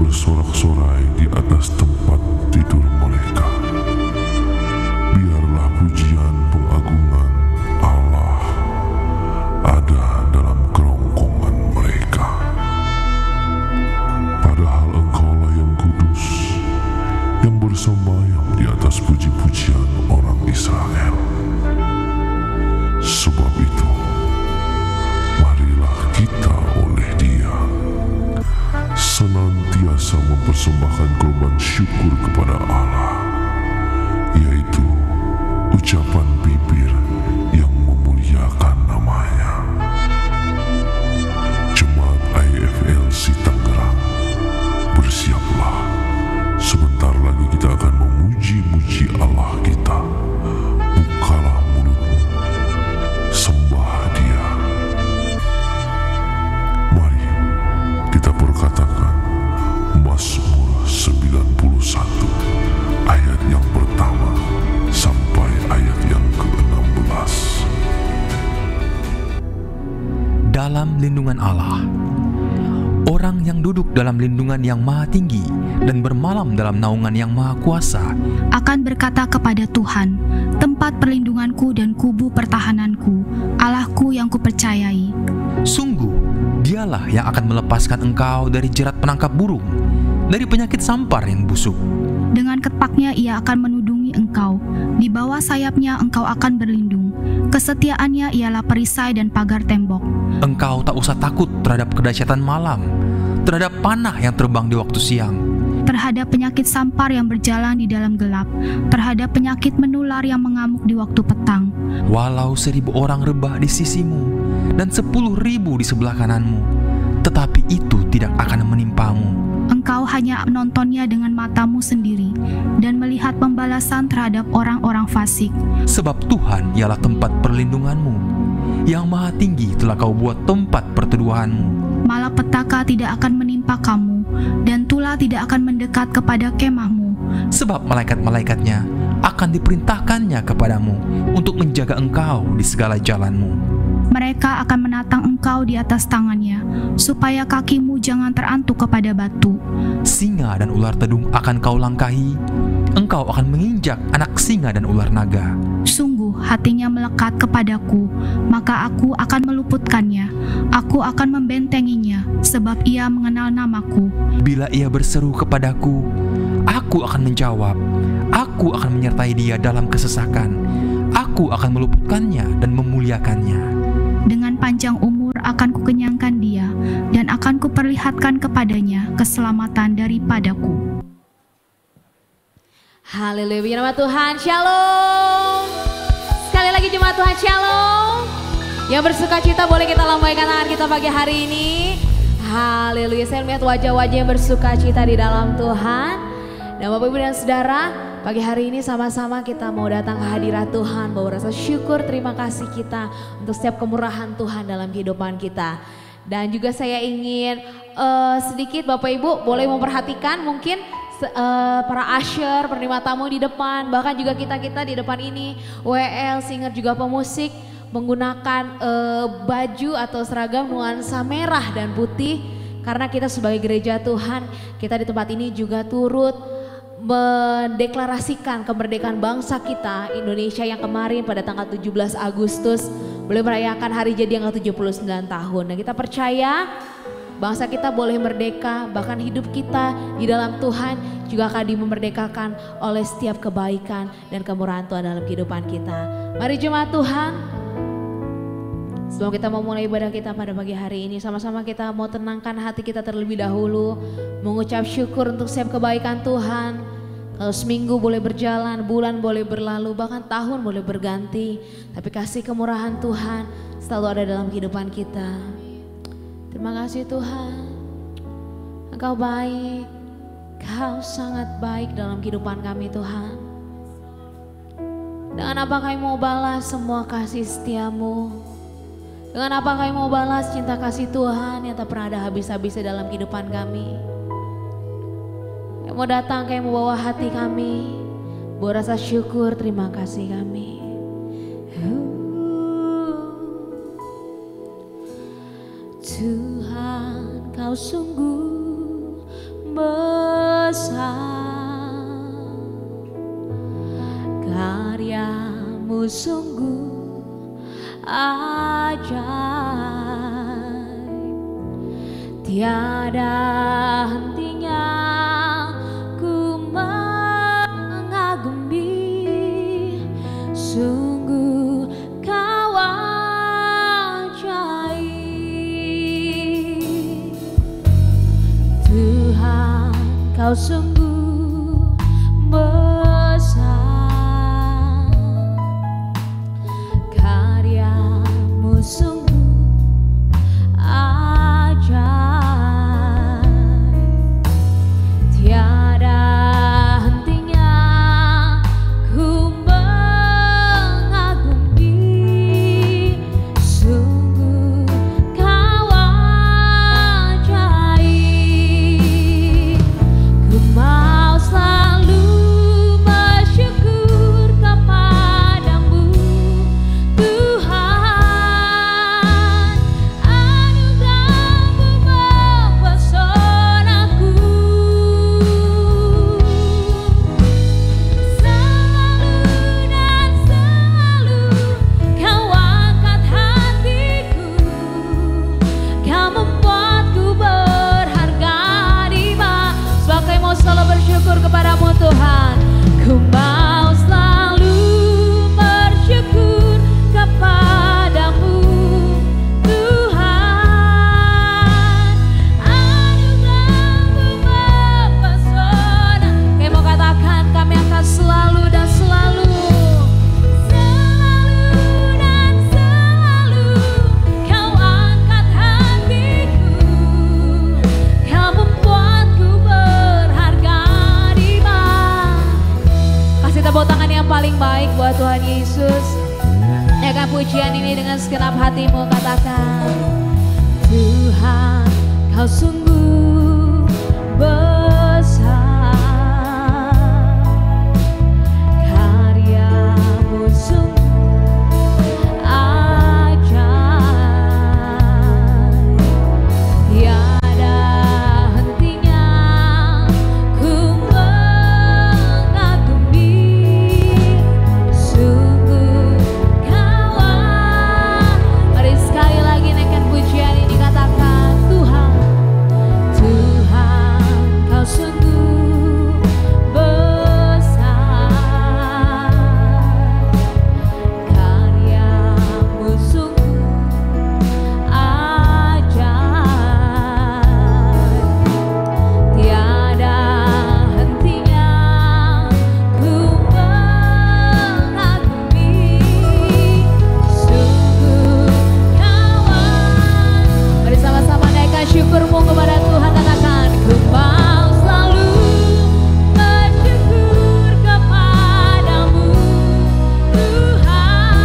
bersorak-sorai di atas tempat tidur mereka. Biarlah pujian pengagungan Allah ada dalam kerongkongan mereka. Padahal Engkaulah yang kudus, yang bersemayam di atas puji-pujian orang Israel. Sebab itu, marilah kita oleh Dia senantiasa mempersembahkan korban syukur kepada Allah, yaitu ucapan bibir yang memuliakan namanya. Jemaat IFLC Tangerang, bersiaplah, sebentar lagi kita akan memuji-muji Allah kita. Bukalah mulutmu, sembah Dia. Mari kita perkatakan Mazmur 91 ayat yang pertama sampai ayat yang ke-16. Dalam lindungan Allah, orang yang duduk dalam lindungan yang maha tinggi dan bermalam dalam naungan yang maha kuasa akan berkata kepada Tuhan, tempat perlindunganku dan kubu pertahananku, Allahku yang kupercayai. Sungguh, Dialah yang akan melepaskan engkau dari jerat penangkap burung, dari penyakit sampar yang busuk. Dengan ketpaknya Ia akan menudungi engkau, di bawah sayapnya engkau akan berlindung. Kesetiaannya ialah perisai dan pagar tembok. Engkau tak usah takut terhadap kedahsyatan malam, terhadap panah yang terbang di waktu siang, Terhadap penyakit sampar yang berjalan di dalam gelap, terhadap penyakit menular yang mengamuk di waktu petang. walau 1000 orang rebah di sisimu dan 10.000 di sebelah kananmu, tetapi itu tidak akan menimpamu. Engkau hanya menontonnya dengan matamu sendiri dan melihat pembalasan terhadap orang-orang fasik. Sebab Tuhan ialah tempat perlindunganmu, yang maha tinggi telah kau buat tempat perteduhanmu. Malapetaka tidak akan menimpa kamu, dan tulah tidak akan mendekat kepada kemahmu. Sebab malaikat-malaikatnya akan diperintahkannya kepadamu untuk menjaga engkau di segala jalanmu. Mereka akan menatang engkau di atas tangannya, supaya kakimu jangan terantuk kepada batu. Singa dan ular tedung akan kau langkahi, engkau akan menginjak anak singa dan ular naga. Sungguh hatinya melekat kepadaku, maka aku akan meluputkannya. Aku akan membentenginya, sebab ia mengenal namaku. Bila ia berseru kepadaku, aku akan menjawab. Aku akan menyertai dia dalam kesesakan. Aku akan meluputkannya dan memuliakannya. Dengan panjang umur akan kukenyangkan dia, dan akan kuperlihatkan kepadanya keselamatan daripadaku. Haleluya, nama Tuhan, shalom. Sekali lagi jemaat Tuhan, shalom. Yang bersuka cita boleh kita lambaikan tangan kita pagi hari ini. Haleluya, saya melihat wajah-wajah yang bersuka cita di dalam Tuhan. Dan Bapak Ibu dan Saudara, pagi hari ini sama-sama kita mau datang ke hadirat Tuhan, bawa rasa syukur, terima kasih kita untuk setiap kemurahan Tuhan dalam kehidupan kita. Dan juga saya ingin sedikit Bapak Ibu boleh memperhatikan mungkin para usher, penerima tamu di depan, bahkan juga kita-kita di depan ini, WL, singer juga pemusik menggunakan baju atau seragam nuansa merah dan putih. Karena kita sebagai gereja Tuhan, kita di tempat ini juga turut mendeklarasikan kemerdekaan bangsa kita Indonesia yang kemarin pada tanggal 17 Agustus boleh merayakan hari jadi yang ke-79 tahun. Dan kita percaya bangsa kita boleh merdeka, bahkan hidup kita di dalam Tuhan juga akan dimerdekakan oleh setiap kebaikan dan kemurahan Tuhan dalam kehidupan kita. Mari jemaat Tuhan, sebelum kita memulai ibadah kita pada pagi hari ini, sama-sama kita mau tenangkan hati kita terlebih dahulu, mengucap syukur untuk setiap kebaikan Tuhan. Kalau seminggu boleh berjalan, bulan boleh berlalu, bahkan tahun boleh berganti, tapi kasih kemurahan Tuhan selalu ada dalam kehidupan kita. Terima kasih Tuhan, Engkau baik, Kau sangat baik dalam kehidupan kami Tuhan. Dengan apa kami mau balas semua kasih setiamu? Dengan apa kami mau balas cinta kasih Tuhan yang tak pernah ada habis-habisnya dalam kehidupan kami? Yang mau datang, kami mau bawa hati kami, bawa rasa syukur, terima kasih kami. Tuhan, Kau sungguh besar, karya-Mu sungguh ajaib, tiada hentinya ku mengagumi, sungguh Kau ajaib. Tuhan, Kau sungguh besar, karya-Mu sungguh ajaib, tiada hentinya ku mengagumi, sungguh Kau ajaib. Ku mau selalu bersyukur kepadamu, Tuhan. Anugerah-Mu mempesonaku, selalu dan selalu Kau angkat hatiku, Kau membuatku berharga di mata. Sebagai mau selalu bersyukur kepadamu, Tuhan. Ku mau selalu bersyukur kepadamu, Tuhan. Anugerah-Mu mempesona. Kami mau katakan, kami akan selalu dan selalu, selalu dan selalu Kau angkat hatiku, Kau membuatku berharga di mata. Kasih tepuk tangan yang paling baik buat Tuhan Yesus. Naikkan pujian ini dengan segenap hatimu, katakan, Tuhan, Kau sungguh besar, karya-Mu sungguh ajaib, tiada hentinya ku mengagumi, sungguh Kau ajaib. Mari sekali lagi naikkan pujian ini, katakan, Tuhan, Tuhan, Kau sungguh besar, karya-Mu sungguh ajaib, tiada hentinya ku mengagumi, sungguh Kau ajaib. Mari sama-sama naikkan syukurmu kepada Tuhan, katakan, ku mau selalu bersyukur kepadamu, Tuhan.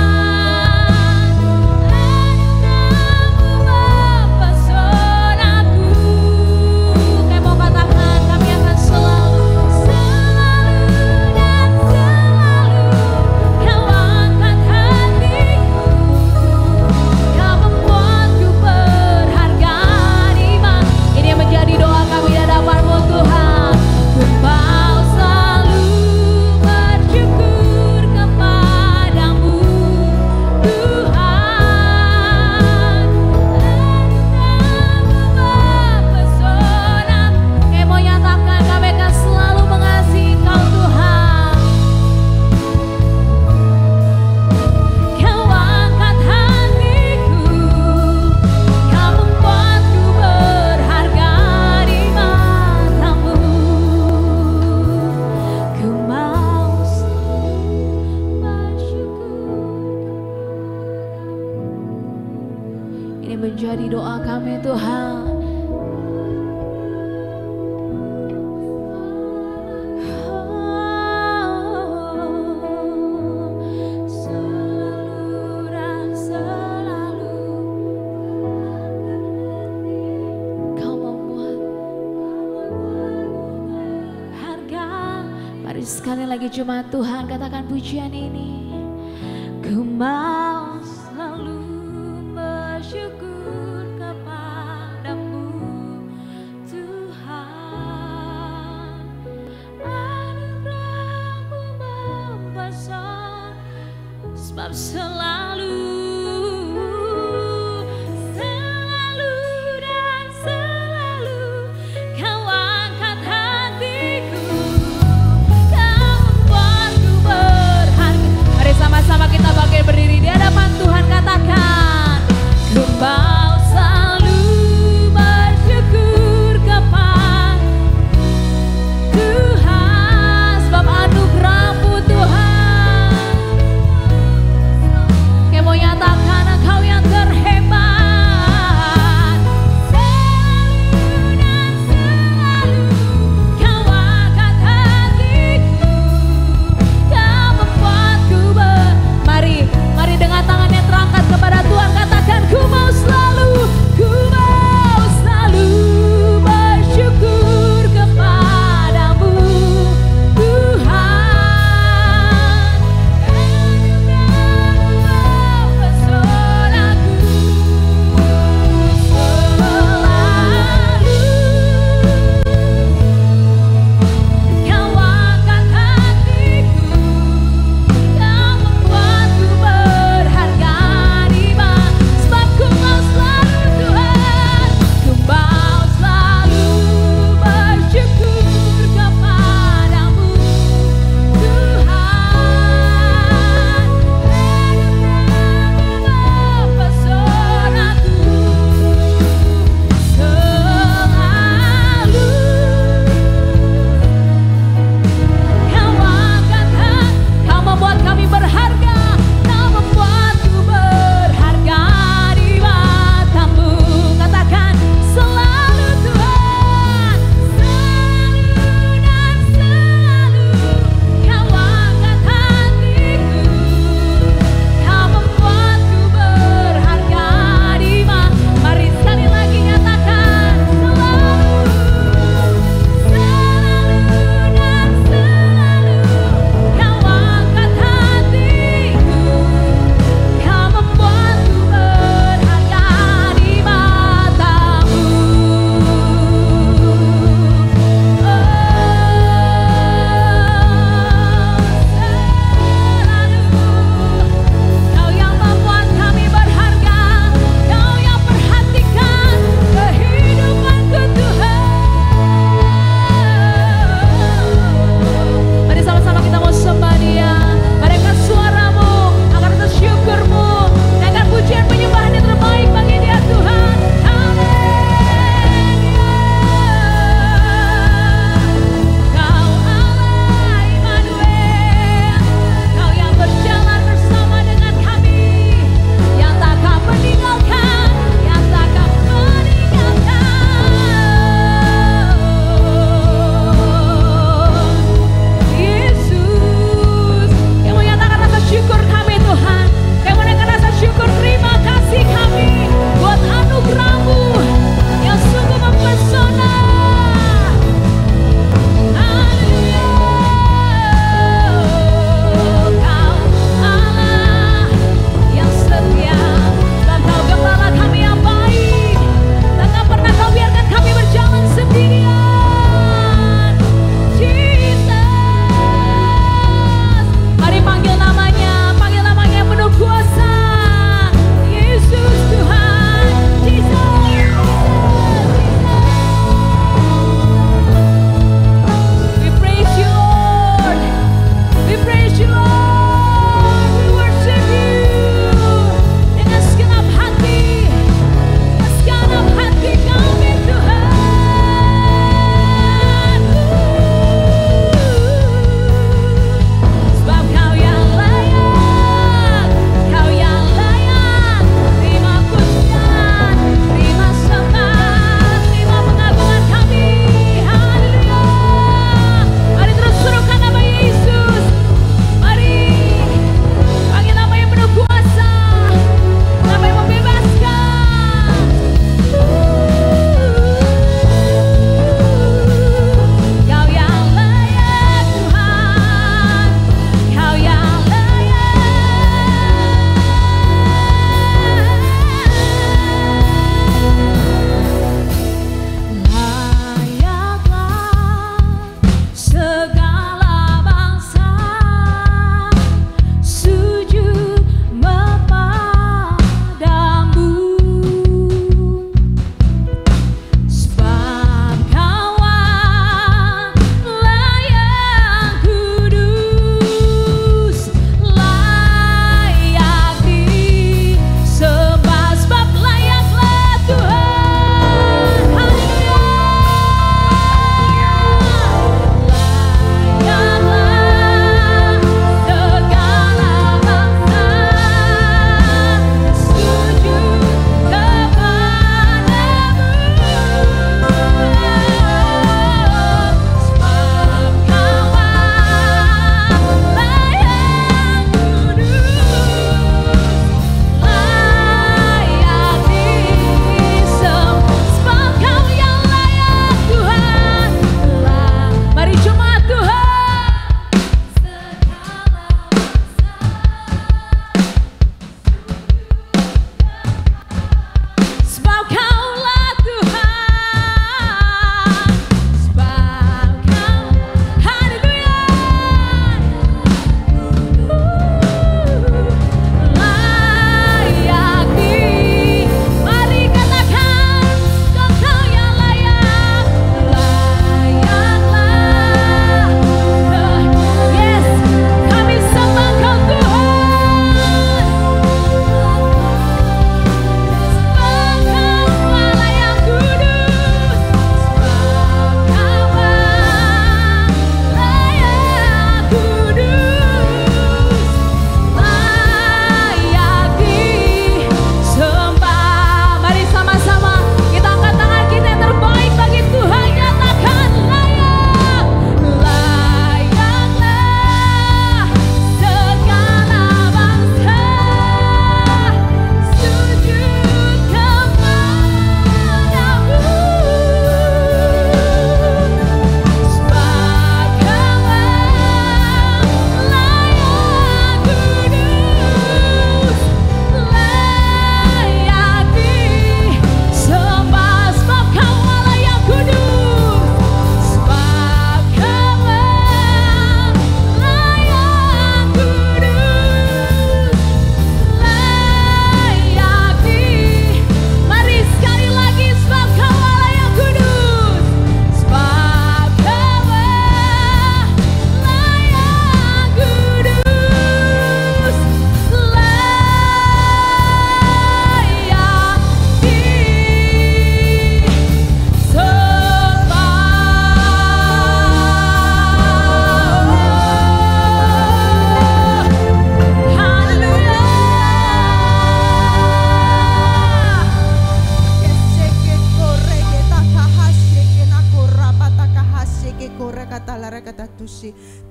Anugerah-Mu mempesonaku. Kami mau katakan, kami akan selalu, selalu dan selalu Kau angkat hatiku, Kau membuatku berharga di mata. Ini yang menjadi doa kami di hadapan-Mu, Tuhan. Ku mau selalu bersyukur kepadamu, Tuhan. Anugerah-Mu mempesona. Kami mau nyatakan, kami akan selalu mengasihi Kau, Tuhan. Kau angkat hatiku, Kau membuatku berharga di mata-Mu. Ku mau selalu bersyukur. Ini menjadi doa kami, Tuhan. Selalu dan selalu Kau membuat harga. Mari sekali lagi cuma Tuhan katakan pujian ini. Ku mau selalu bersyukur. bersyukur kepadamu Tuhan. sebab selalu dan selalu Kau angkat hatiku, Kau membuatku berharga. Mari sama-sama kita bangkit berdiri di hadapan Tuhan, katakan, Kau selalu bersyukur kepada Tuhan, sebab anugerah-Mu Tuhan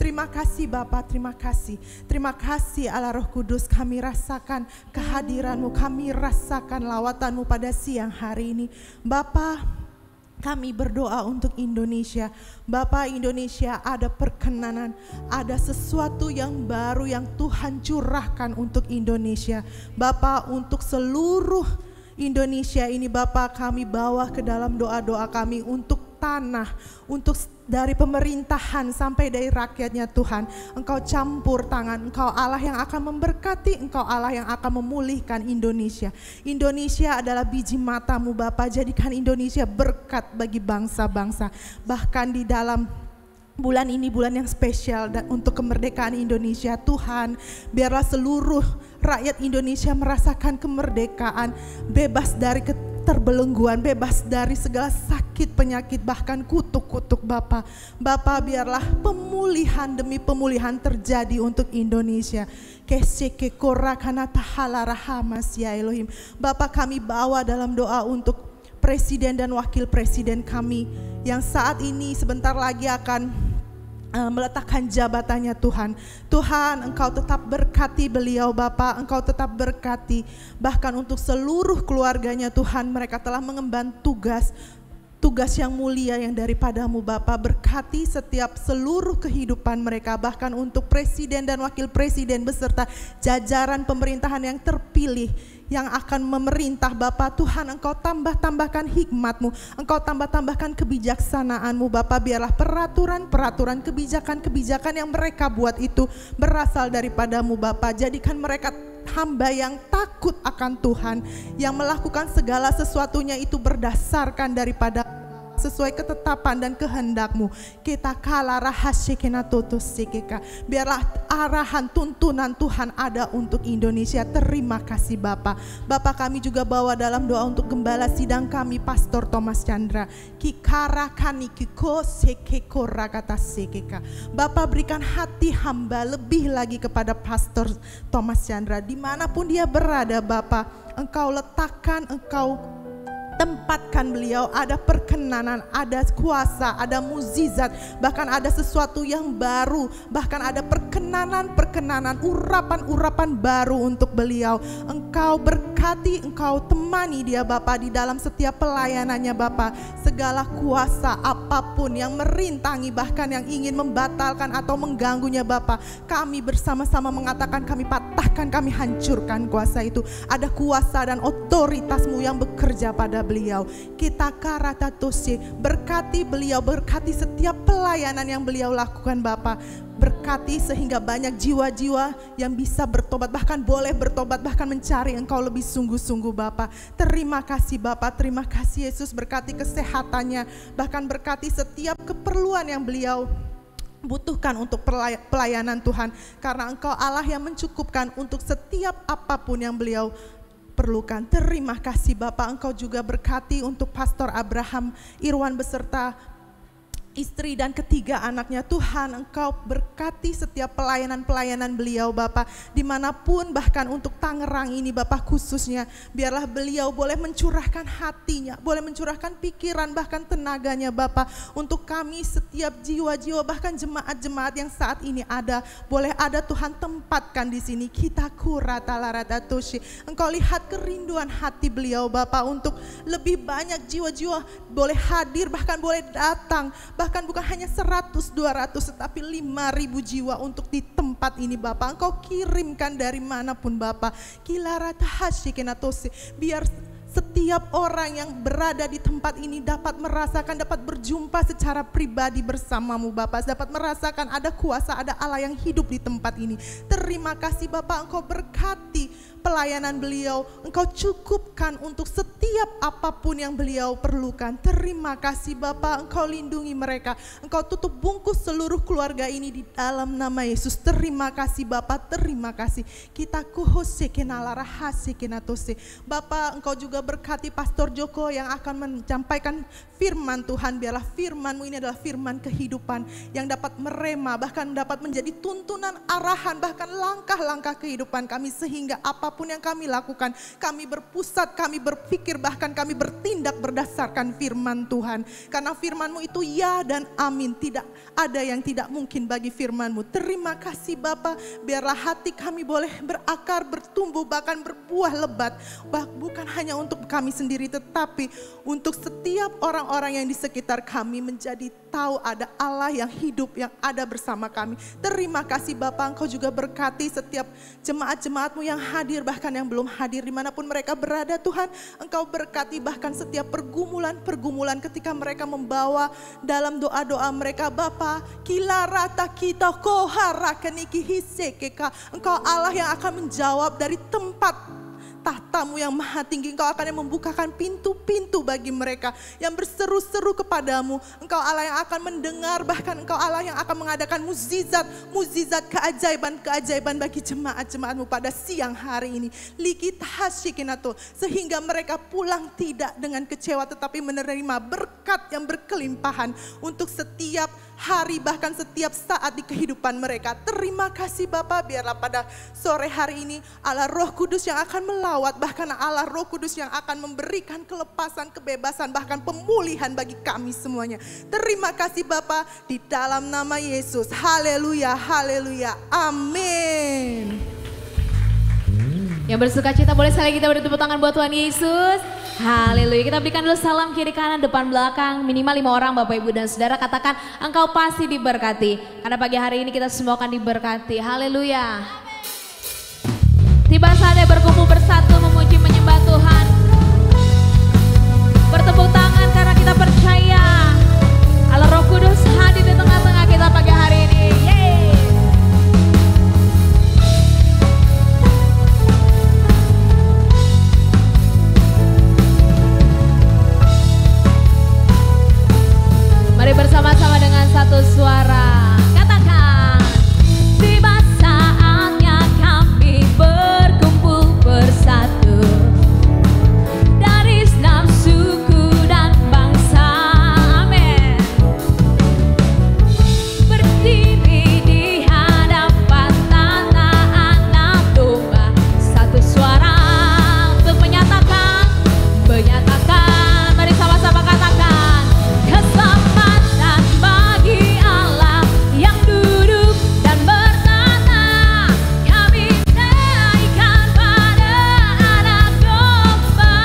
Terima kasih Bapa, terima kasih. Terima kasih Allah Roh Kudus, kami rasakan kehadiran-Mu, kami rasakan lawatan-Mu pada siang hari ini. Bapa, kami berdoa untuk Indonesia. Bapa, Indonesia ada perkenanan, ada sesuatu yang baru yang Tuhan curahkan untuk Indonesia. Bapa, untuk seluruh Indonesia ini Bapa, kami bawa ke dalam doa-doa kami untuk tanah, untuk dari pemerintahan sampai dari rakyatnya Tuhan. Engkau campur tangan, Engkau Allah yang akan memberkati, Engkau Allah yang akan memulihkan Indonesia. Indonesia adalah biji mata-Mu Bapa, jadikan Indonesia berkat bagi bangsa-bangsa. Bahkan di dalam bulan ini bulan yang spesial dan untuk kemerdekaan Indonesia, Tuhan, biarlah seluruh rakyat Indonesia merasakan kemerdekaan, bebas dari terbelengguan, bebas dari segala sakit, penyakit, bahkan kutuk-kutuk Bapa. Bapa, biarlah pemulihan demi pemulihan terjadi untuk Indonesia. Ya Elohim. Bapa, kami bawa dalam doa untuk presiden dan wakil presiden kami yang saat ini sebentar lagi akan meletakkan jabatannya Tuhan. Tuhan, Engkau tetap berkati beliau Bapa, Engkau tetap berkati bahkan untuk seluruh keluarganya Tuhan. Mereka telah mengemban tugas yang mulia yang daripada-Mu Bapa. Berkati setiap seluruh kehidupan mereka, bahkan untuk presiden dan wakil presiden beserta jajaran pemerintahan yang terpilih yang akan memerintah Bapa. Tuhan, Engkau tambahkan hikmat-Mu, Engkau tambahkan kebijaksanaan-Mu Bapa. Biarlah peraturan kebijakan yang mereka buat itu berasal daripada-Mu Bapa. Jadikan mereka hamba yang takut akan Tuhan, yang melakukan segala sesuatunya itu berdasarkan daripada sesuai ketetapan dan kehendak-Mu. Kita kala rahasikena tutusikeka. Biarlah arahan tuntunan Tuhan ada untuk Indonesia. Terima kasih Bapa. Bapa, kami juga bawa dalam doa untuk gembala sidang kami, Pastor Thomas Chandra. Kikarakani kiko sekeko rakata sekeka. Bapa, berikan hati hamba lebih lagi kepada Pastor Thomas Chandra. Dimanapun dia berada Bapa, Engkau letakkan, Engkau tempatkan beliau, ada perkenanan, ada kuasa, ada mukjizat, bahkan ada sesuatu yang baru, bahkan ada perkenanan, urapan baru untuk beliau. Engkau berkati, Engkau temani dia Bapa di dalam setiap pelayanannya Bapa. Segala kuasa apapun yang merintangi, bahkan yang ingin membatalkan atau mengganggunya Bapa, kami bersama-sama mengatakan kami patahkan, kami hancurkan kuasa itu. Ada kuasa dan otoritas-Mu yang bekerja pada beliau. Kita karata tosi, berkati beliau, berkati setiap pelayanan yang beliau lakukan Bapa. Berkati sehingga banyak jiwa-jiwa yang bisa bertobat, bahkan boleh bertobat, bahkan mencari Engkau lebih sungguh-sungguh Bapa. Terima kasih Bapa, terima kasih Yesus. Berkati kesehatannya, bahkan berkati setiap keperluan yang beliau butuhkan untuk pelayanan Tuhan. Karena Engkau Allah yang mencukupkan untuk setiap apapun yang beliau perlukan. Terima kasih Bapa. Engkau juga berkati untuk Pastor Abraham Irwan beserta istri dan ketiga anaknya. Tuhan, Engkau berkati setiap pelayanan beliau Bapa, dimanapun, bahkan untuk Tangerang ini Bapa khususnya. Biarlah beliau boleh mencurahkan hatinya, boleh mencurahkan pikiran, bahkan tenaganya Bapa, untuk kami setiap jiwa-jiwa, bahkan jemaat-jemaat yang saat ini ada, boleh ada Tuhan tempatkan di sini. Kita kurata larata toshi. Engkau lihat kerinduan hati beliau Bapa untuk lebih banyak jiwa-jiwa boleh hadir, bahkan boleh datang, bahkan bukan hanya 100, 200, tetapi 5.000 jiwa untuk di tempat ini Bapa. Engkau kirimkan dari manapun Bapa. Biar setiap orang yang berada di tempat ini dapat merasakan, dapat berjumpa secara pribadi bersama-Mu Bapa, dapat merasakan ada kuasa, ada Allah yang hidup di tempat ini. Terima kasih Bapa, Engkau berkati pelayanan beliau, Engkau cukupkan untuk setiap apapun yang beliau perlukan. Terima kasih Bapa, Engkau lindungi mereka, Engkau tutup bungkus seluruh keluarga ini di dalam nama Yesus. Terima kasih Bapa, terima kasih. Kita kuhose kenalara hase kenatose. Bapa, Engkau juga juga berkati Pastor Joko yang akan menyampaikan firman Tuhan. Biarlah firman-Mu ini adalah firman kehidupan yang dapat merema, bahkan dapat menjadi tuntunan, arahan, bahkan langkah-langkah kehidupan kami. Sehingga apapun yang kami lakukan, kami berpusat, kami berpikir, bahkan kami bertindak berdasarkan firman Tuhan. Karena firman-Mu itu ya dan amin. Tidak ada yang tidak mungkin bagi firman-Mu. Terima kasih Bapa, biarlah hati kami boleh berakar, bertumbuh, bahkan berbuah lebat. Bukan hanya untuk kami sendiri, tetapi untuk setiap orang-orang yang di sekitar kami menjadi tahu ada Allah yang hidup, yang ada bersama kami. Terima kasih Bapa, Engkau juga berkati setiap jemaat-jemaat-Mu yang hadir, bahkan yang belum hadir dimanapun mereka berada Tuhan. Engkau berkati bahkan setiap pergumulan-pergumulan ketika mereka membawa dalam doa-doa mereka Bapa. Kilarata kita kohara keniki hisekeka. Engkau Allah yang akan menjawab dari tempat tahta-Mu yang maha tinggi. Engkau akan yang membukakan pintu-pintu bagi mereka yang berseru-seru kepadamu. Engkau Allah yang akan mendengar, bahkan Engkau Allah yang akan mengadakan mukjizat, keajaiban bagi jemaat-jemaat-Mu pada siang hari ini. Likit hasyikinato, sehingga mereka pulang tidak dengan kecewa, tetapi menerima berkat yang berkelimpahan untuk setiap hari, bahkan setiap saat di kehidupan mereka. Terima kasih Bapa, biarlah pada sore hari ini Allah Roh Kudus yang akan melawat, bahkan Allah Roh Kudus yang akan memberikan kelepasan, kebebasan, bahkan pemulihan bagi kami semuanya. Terima kasih Bapa, di dalam nama Yesus. Haleluya, haleluya, amin. Yang bersuka cita boleh sekali kita beri tepuk tangan buat Tuhan Yesus. Haleluya. Kita berikan dulu salam kiri kanan depan belakang, minimal 5 orang Bapak Ibu dan Saudara. Katakan engkau pasti diberkati. Karena pagi hari ini kita semua akan diberkati. Haleluya. Tiba saatnya berkumpul bersatu memuji menyembah Tuhan. Bertepuk tangan karena kita percaya Allah Roh Kudus hadir di tengah-tengah kita pagi hari ini. Yeay. Mari bersama-sama dengan satu suara katakan, tiba saatnya kami berkumpul bersatu dari enam suku dan bangsa, amin. Berdiri di hadapan tanah anak domba, satu suara untuk menyatakan, mari sama-sama katakan, keselamatan bagi Allah yang duduk dan bertanah. Kami naikkan pada anak domba,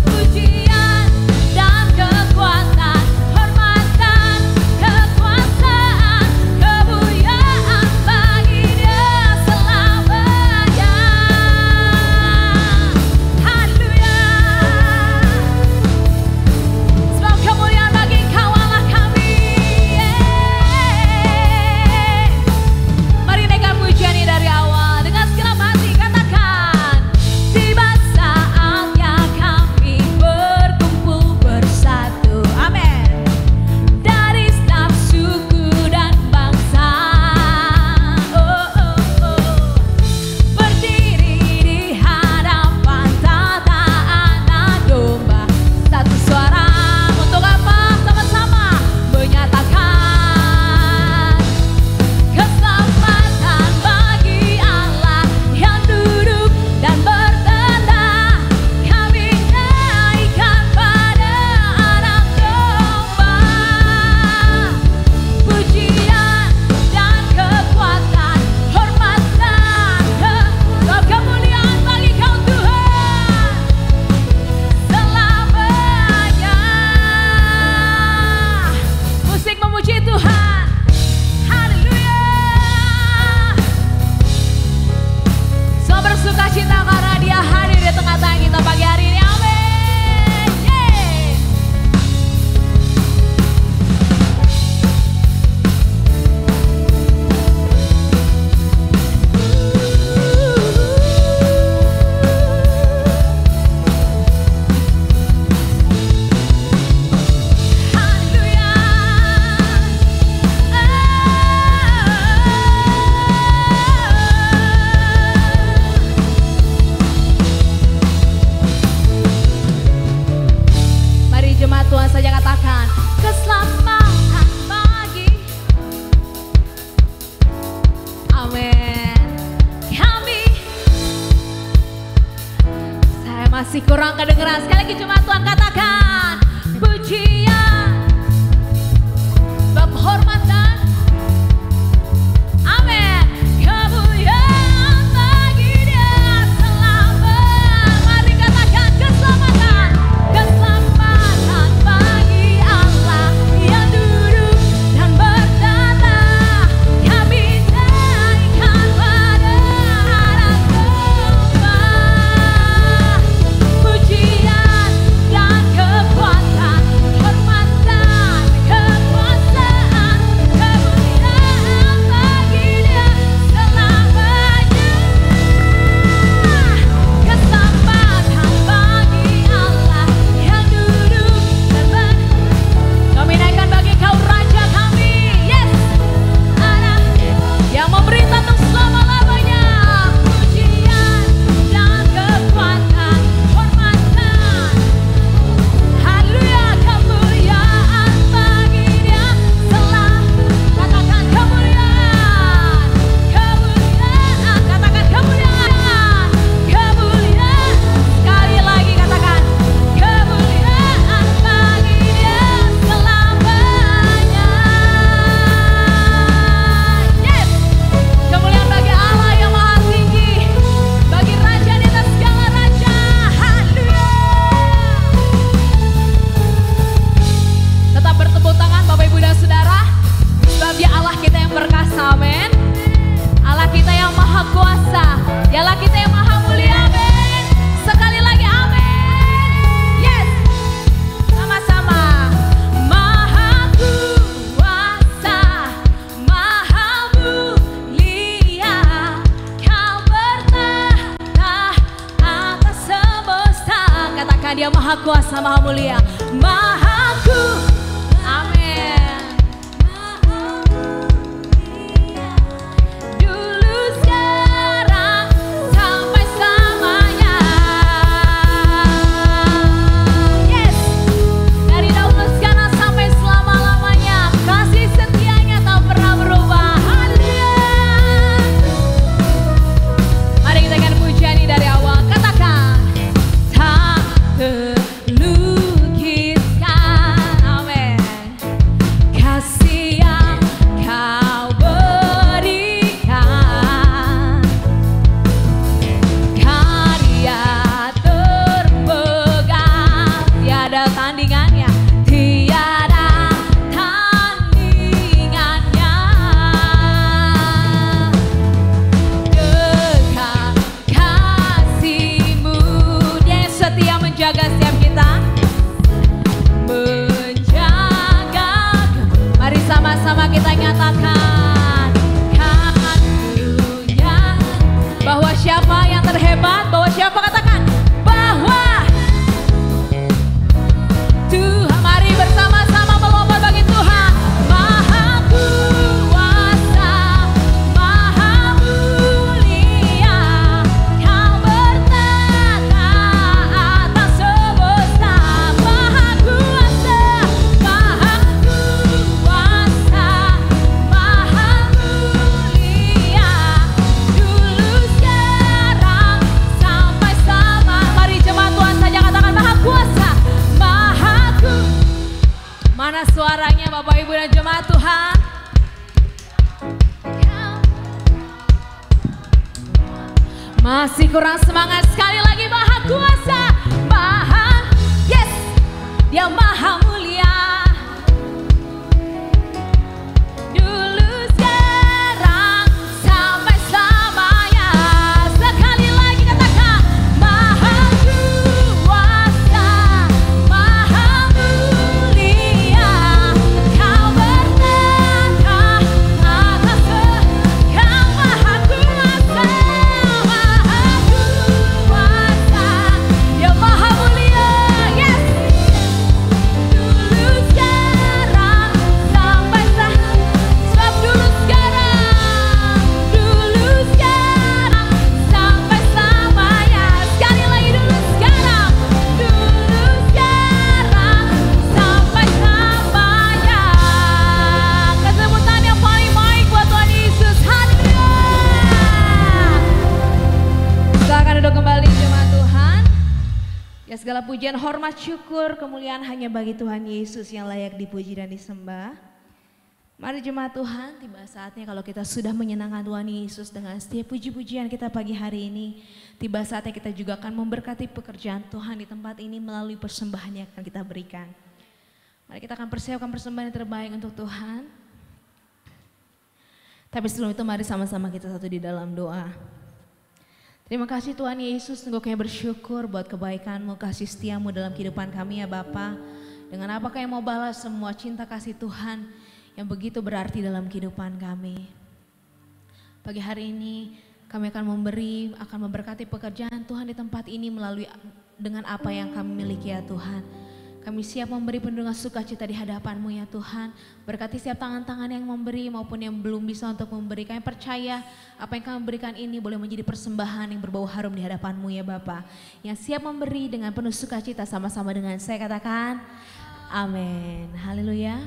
pujian dan kekuatan, hormat dan kekuasaan, kemuliaan bagi Dia selamanya. Haleluya. Sebab kemuliaan bagi Engkau Allah kami. Mari naikkan pujian ini dari awal dengan segenap hati, katakan, tiba saatnya kami berkumpul bersatu, amin. Dari setiap suku dan bangsa, berdiri di hadapan tahta anak domba, satu suara untuk apa? Sama-sama menyatakan, keselamatan bagi Allah yang duduk dan bertanda. Kami naikkan pada anak domba, pujian dan kekuatan, hormat dan kemuliaan bagi Kau Tuhan selamanya. Musik memuji Tuhan. Haleluya. Semua bersuka cita karena Dia hadir di tengah-tengah kita pagi hari ini. Amin. Yeay. Haleluya. Masih kurang kedengeran, sekali lagi cuma Tuhan katakan pujian, penghormatan, amin. Kemuliaan bagi Dia selamat. Mari katakan keselamatan, keselamatan bagi Allah yang duduk dan bertata. Kami naikkan pada harap sembah, pujian dan kekuatan, hormatan, kekuasaan, kemuliaan bagi Dia selamanya. Keselamatan bagi Allah yang duduk dan kami naikkan bagi Kau Raja kami, yes, anak yang memerintah untuk selama-lamanya. Pujian dan kekuatan, hormatan, haleluya, kemuliaan bagi Dia katakan kemuliaan, kemuliaan, katakan kemuliaan, kemuliaan, sekali lagi katakan kemuliaan bagi Dia selamanya. Yes, kemuliaan bagi Allah yang maha tinggi, bagi Raja di atas segala raja, haleluya. Tetap bertepuk tangan Bapak Ibu dan Saudara, sebab Dia Allah kita yang perkasa, amin. Allah kita yang maha kuasa, Dia Allah kita yang maha mulia, amin. Sekali lagi amin. Yes, sama-sama. Maha kuasa, maha mulia, Kau bertahta atas semesta. Katakan Dia maha kuasa, maha mulia, maha amin. Dulu, sekarang, sampai selamanya. Yes, dari dahulu, sekarang, sampai selama-lamanya. Kasih setianya tak pernah berubah. Haleluya. Mari kita akan pujian ini dari awal. Katakan tak terlukiskan, amin, kasih yang Kau berikan, karya terpegang, tiada tandingannya, tiada tandingannya. Dekat kasih-Mu, Dia yang setia menjaga setiap kita, menjaga. Mari sama-sama kita nyatakan haleluya, bahwa siapa yang terhebat, bahwa siapa, katakan bahwa Tuhan. Mari bersama-sama melompat bagi Tuhan. Maha kuasa, maha mulia, Kau bertahta atas semesta. Maha kuasa, maha kuasa, maha mulia, dulu, sekarang, sampai sama. Mari jemaat Tuhan saja katakan maha kuasa, maha Mana suaranya Bapak Ibu dan jemaat Tuhan? Masih kurang semangat, sekali lagi maha kuasa, maha, yes, Dia maha mulia. Dulu, sekarang, sampai selamanya. Sekali lagi katakan maha kuasa, maha mulia, Kau bertahta atas Kau maha kuasa, Dia maha mulia, yes. Segala pujian, hormat, syukur, kemuliaan hanya bagi Tuhan Yesus yang layak dipuji dan disembah. Mari jemaat Tuhan, tiba saatnya kalau kita sudah menyenangkan Tuhan Yesus dengan setiap puji-pujian kita pagi hari ini, tiba saatnya kita juga akan memberkati pekerjaan Tuhan di tempat ini melalui persembahan yang akan kita berikan. Mari kita akan persiapkan persembahan yang terbaik untuk Tuhan. Tapi sebelum itu mari sama-sama kita satu di dalam doa. Terima kasih Tuhan Yesus, sungguh kami bersyukur buat kebaikan-Mu, kasih setia-Mu dalam kehidupan kami ya Bapa. Dengan apa kami mau balas semua cinta kasih Tuhan yang begitu berarti dalam kehidupan kami. Pagi hari ini kami akan memberkati pekerjaan Tuhan di tempat ini melalui dengan apa yang kami miliki ya Tuhan. Kami siap memberi penuh dengan sukacita di hadapan-Mu ya Tuhan. Berkati setiap tangan-tangan yang memberi maupun yang belum bisa untuk memberi. Kami percaya apa yang kami berikan ini boleh menjadi persembahan yang berbau harum di hadapan-Mu ya Bapa. Yang siap memberi dengan penuh sukacita sama-sama dengan saya katakan amin. Haleluya.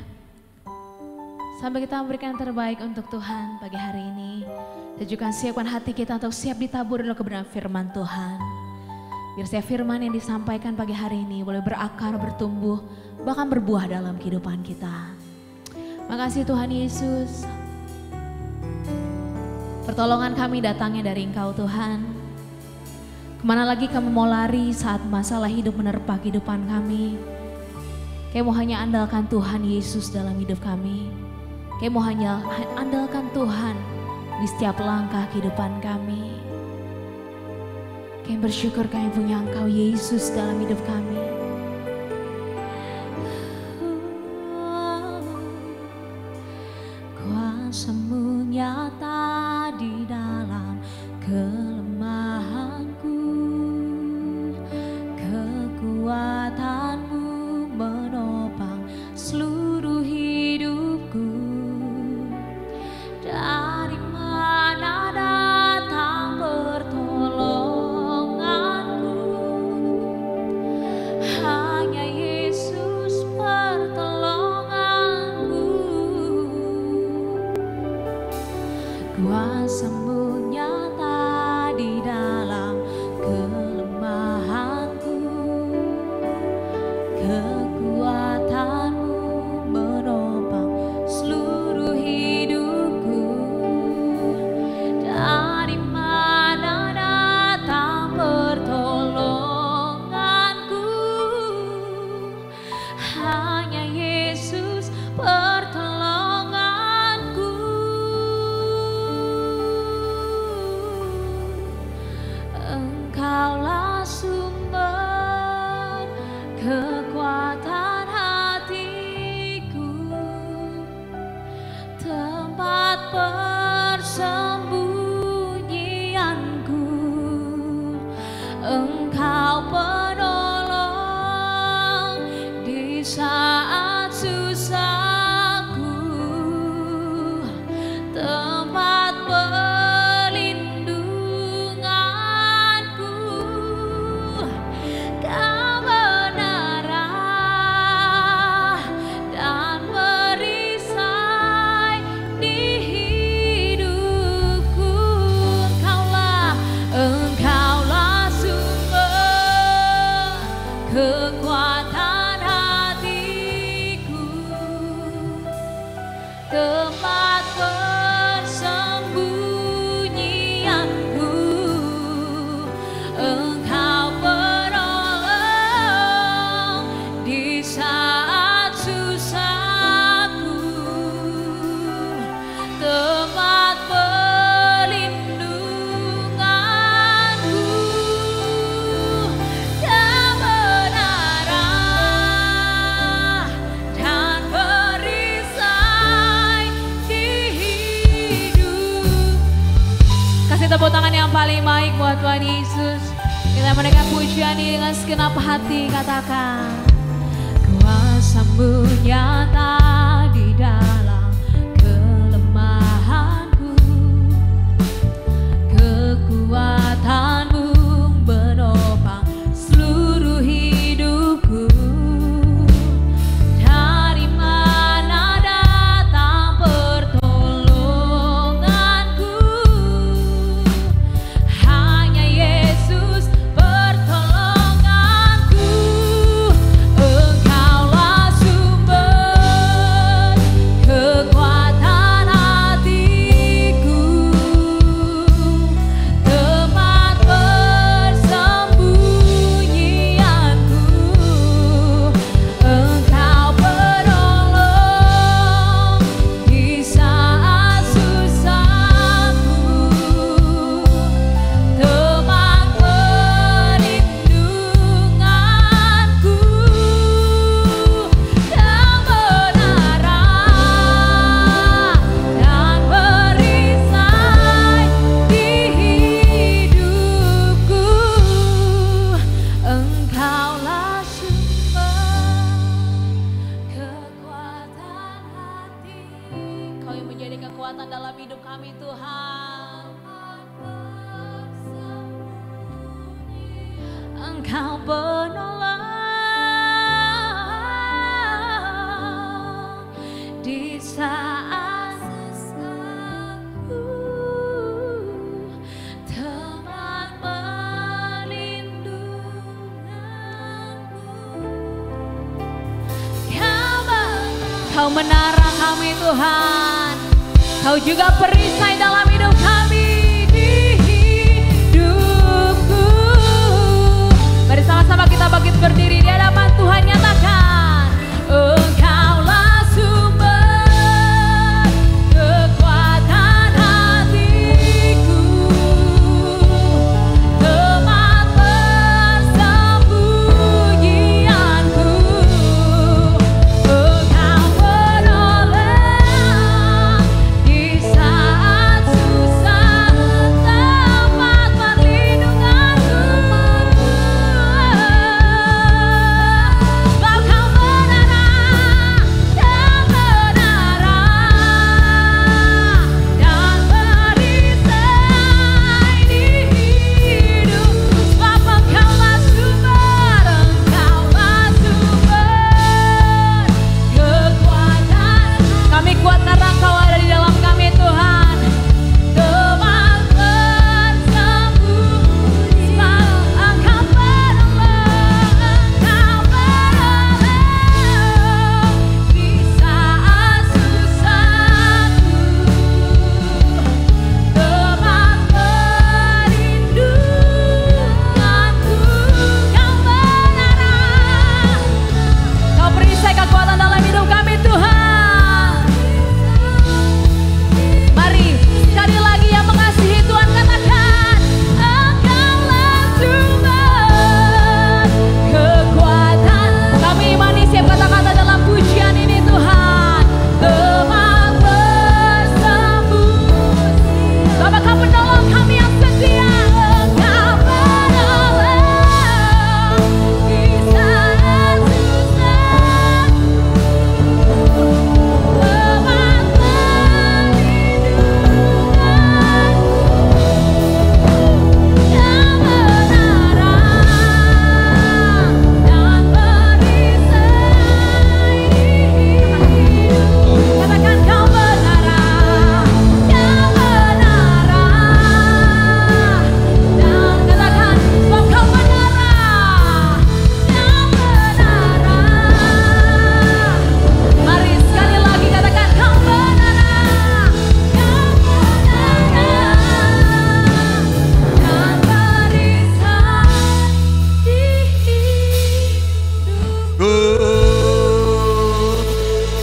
Sampai kita memberikan yang terbaik untuk Tuhan pagi hari ini. Dan juga siapkan hati kita untuk siap ditabur dalam kebenaran firman Tuhan. Biar setiap firman yang disampaikan pagi hari ini boleh berakar, bertumbuh, bahkan berbuah dalam kehidupan kita. Makasih Tuhan Yesus. Pertolongan kami datangnya dari Engkau Tuhan. Kemana lagi kami mau lari saat masalah hidup menerpa kehidupan kami. Kami mau hanya andalkan Tuhan Yesus dalam hidup kami. Kami mau hanya andalkan Tuhan di setiap langkah kehidupan kami. Kami bersyukur kami punya Engkau Yesus dalam hidup kami. Kuasa-Mu nyata di dalam kelemahanku, kekuatan-Mu menopang seluruh hidupku. Dari mana datang pertolonganku? Hanya Yesus pertolonganku. Kuasa-Mu nyata di dalam kelemahanku, kekuatan-Mu menopang seluruh hidupku. Dari mana datang pertolonganku? Hanya Yesus pertolonganku. Engkaulah sumber kekuatan hatiku, tempat persembunyianku. Engkau penolong di saat susahku, tempat perlindunganku. Kebenaran dan perisai di hidupku. Engkaulah sumber kekuatan hatiku, tempat persembunyianku. Engkau penolong di saat susahku, tempat perlindunganku. Kebenaran dan perisai di hidup. Kasih tepuk tangan yang paling baik buat Tuhan Yesus. Kita menaikkan pujian ini dengan segenap hati, katakan kuasa-Mu nyata di dalam kelemahanku, kekuatan-Mu menopang seluruh hidupku. Dari mana datang pertolonganku? Hanya Yesus pertolonganku. menjadi kekuatan dalam hidup kami Tuhan. Engkau penolong di saat susahku, tempat perlindunganmu. Kau menara kami Tuhan, Kau juga perisai dalam hidup kami. Mari sama-sama kita bangkit berdiri di hadapan Tuhan, nyatakan Engkaulah sumber kekuatan hatiku, tempat persembunyianku. Engkau menolong di saat susah, tempat perlindunganku.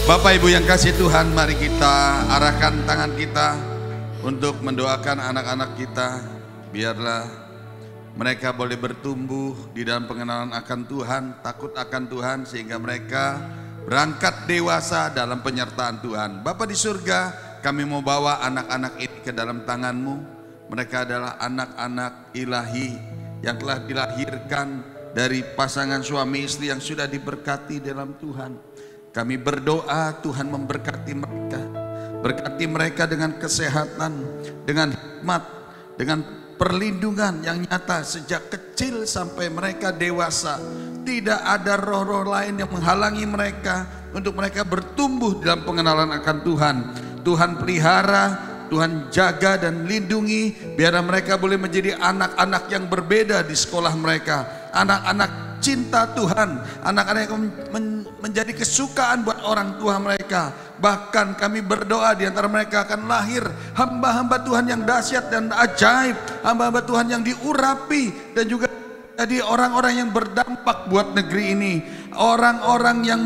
Bapak Ibu yang kasih Tuhan, mari kita arahkan tangan kita untuk mendoakan anak-anak kita. Biarlah mereka boleh bertumbuh di dalam pengenalan akan Tuhan, takut akan Tuhan, sehingga mereka berangkat dewasa dalam penyertaan Tuhan. Bapa di surga, kami mau bawa anak-anak ini ke dalam tangan-Mu. Mereka adalah anak-anak ilahi yang telah dilahirkan dari pasangan suami istri yang sudah diberkati dalam Tuhan. Kami berdoa Tuhan memberkati mereka. Berkati mereka dengan kesehatan, dengan hikmat, dengan perlindungan yang nyata sejak kecil sampai mereka dewasa. Tidak ada roh-roh lain yang menghalangi mereka untuk mereka bertumbuh dalam pengenalan akan Tuhan. Tuhan pelihara, Tuhan jaga dan lindungi, biar mereka boleh menjadi anak-anak yang berbeda di sekolah mereka. Anak-anak cinta Tuhan, anak-anak yang menjadi kesukaan buat orang tua mereka. Bahkan kami berdoa di antara mereka akan lahir hamba-hamba Tuhan yang dahsyat dan ajaib, hamba-hamba Tuhan yang diurapi dan juga jadi orang-orang yang berdampak buat negeri ini, orang-orang yang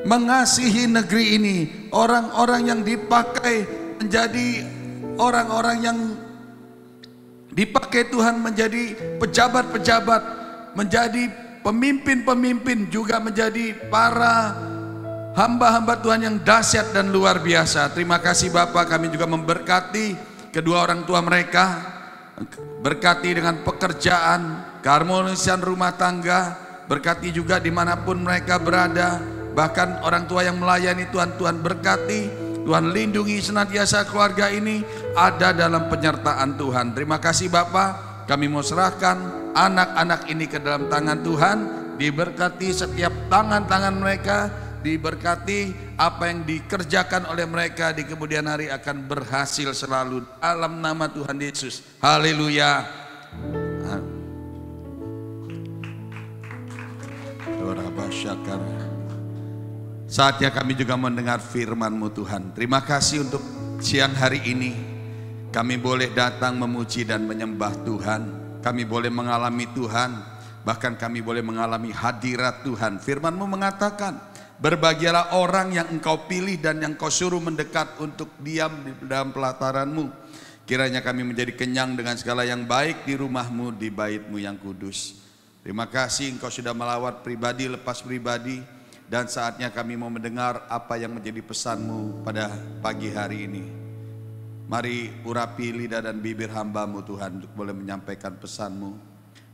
mengasihi negeri ini, orang-orang yang dipakai menjadi orang-orang yang dipakai Tuhan menjadi pejabat-pejabat, menjadi pemimpin-pemimpin, juga menjadi para hamba-hamba Tuhan yang dahsyat dan luar biasa. Terima kasih Bapak, kami juga memberkati kedua orang tua mereka, berkati dengan pekerjaan, keharmonisan rumah tangga, berkati juga dimanapun mereka berada. Bahkan orang tua yang melayani Tuhan, Tuhan berkati Tuhan lindungi senantiasa keluarga ini ada dalam penyertaan Tuhan. Terima kasih Bapa, kami mau serahkan anak-anak ini ke dalam tangan Tuhan. Diberkati setiap tangan-tangan mereka, diberkati apa yang dikerjakan oleh mereka di kemudian hari akan berhasil selalu dalam nama Tuhan Yesus. Haleluya. Saatnya kami juga mendengar firman-Mu Tuhan. Terima kasih untuk siang hari ini. Kami boleh datang memuji dan menyembah Tuhan. Kami boleh mengalami Tuhan. Bahkan kami boleh mengalami hadirat Tuhan. Firman-Mu mengatakan, berbahagialah orang yang Engkau pilih dan yang Kau suruh mendekat untuk diam di dalam pelataran-Mu. Kiranya kami menjadi kenyang dengan segala yang baik di rumah-Mu, di bait-Mu yang kudus. Terima kasih Engkau sudah melawat pribadi lepas pribadi. Dan saatnya kami mau mendengar apa yang menjadi pesan-Mu pada pagi hari ini. Mari urapi lidah dan bibir hamba-Mu Tuhan untuk boleh menyampaikan pesan-Mu.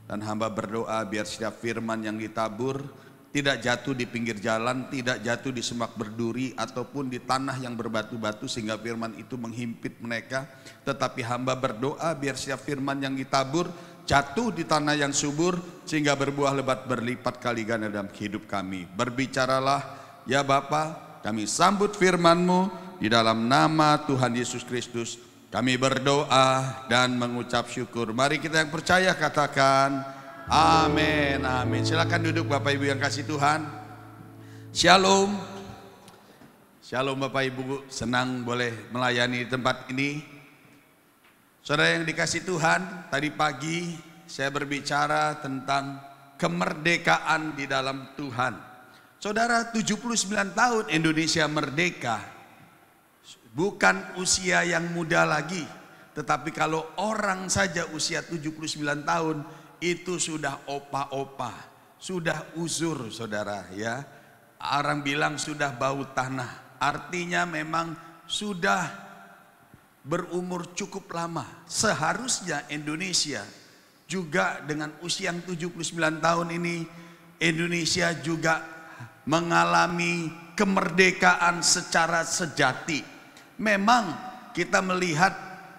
Dan hamba berdoa biar setiap firman yang ditabur tidak jatuh di pinggir jalan, tidak jatuh di semak berduri ataupun di tanah yang berbatu-batu sehingga firman itu menghimpit mereka. Tetapi hamba berdoa biar setiap firman yang ditabur jatuh di tanah yang subur sehingga berbuah lebat berlipat kali ganda dalam hidup kami. Berbicaralah ya Bapa, kami sambut firman-Mu di dalam nama Tuhan Yesus Kristus. Kami berdoa dan mengucap syukur. Mari kita yang percaya katakan amin, amin. Silakan duduk Bapak Ibu yang kasih Tuhan. Shalom. Shalom Bapak Ibu, senang boleh melayani di tempat ini. Saudara yang dikasih Tuhan, tadi pagi saya berbicara tentang kemerdekaan di dalam Tuhan. Saudara, 79 tahun Indonesia merdeka. Bukan usia yang muda lagi. Tetapi kalau orang saja usia 79 tahun, itu sudah opa-opa. Sudah uzur saudara ya. Orang bilang sudah bau tanah. Artinya memang sudah berumur cukup lama. Seharusnya Indonesia juga dengan usia yang 79 tahun ini, Indonesia juga mengalami kemerdekaan secara sejati. Memang kita melihat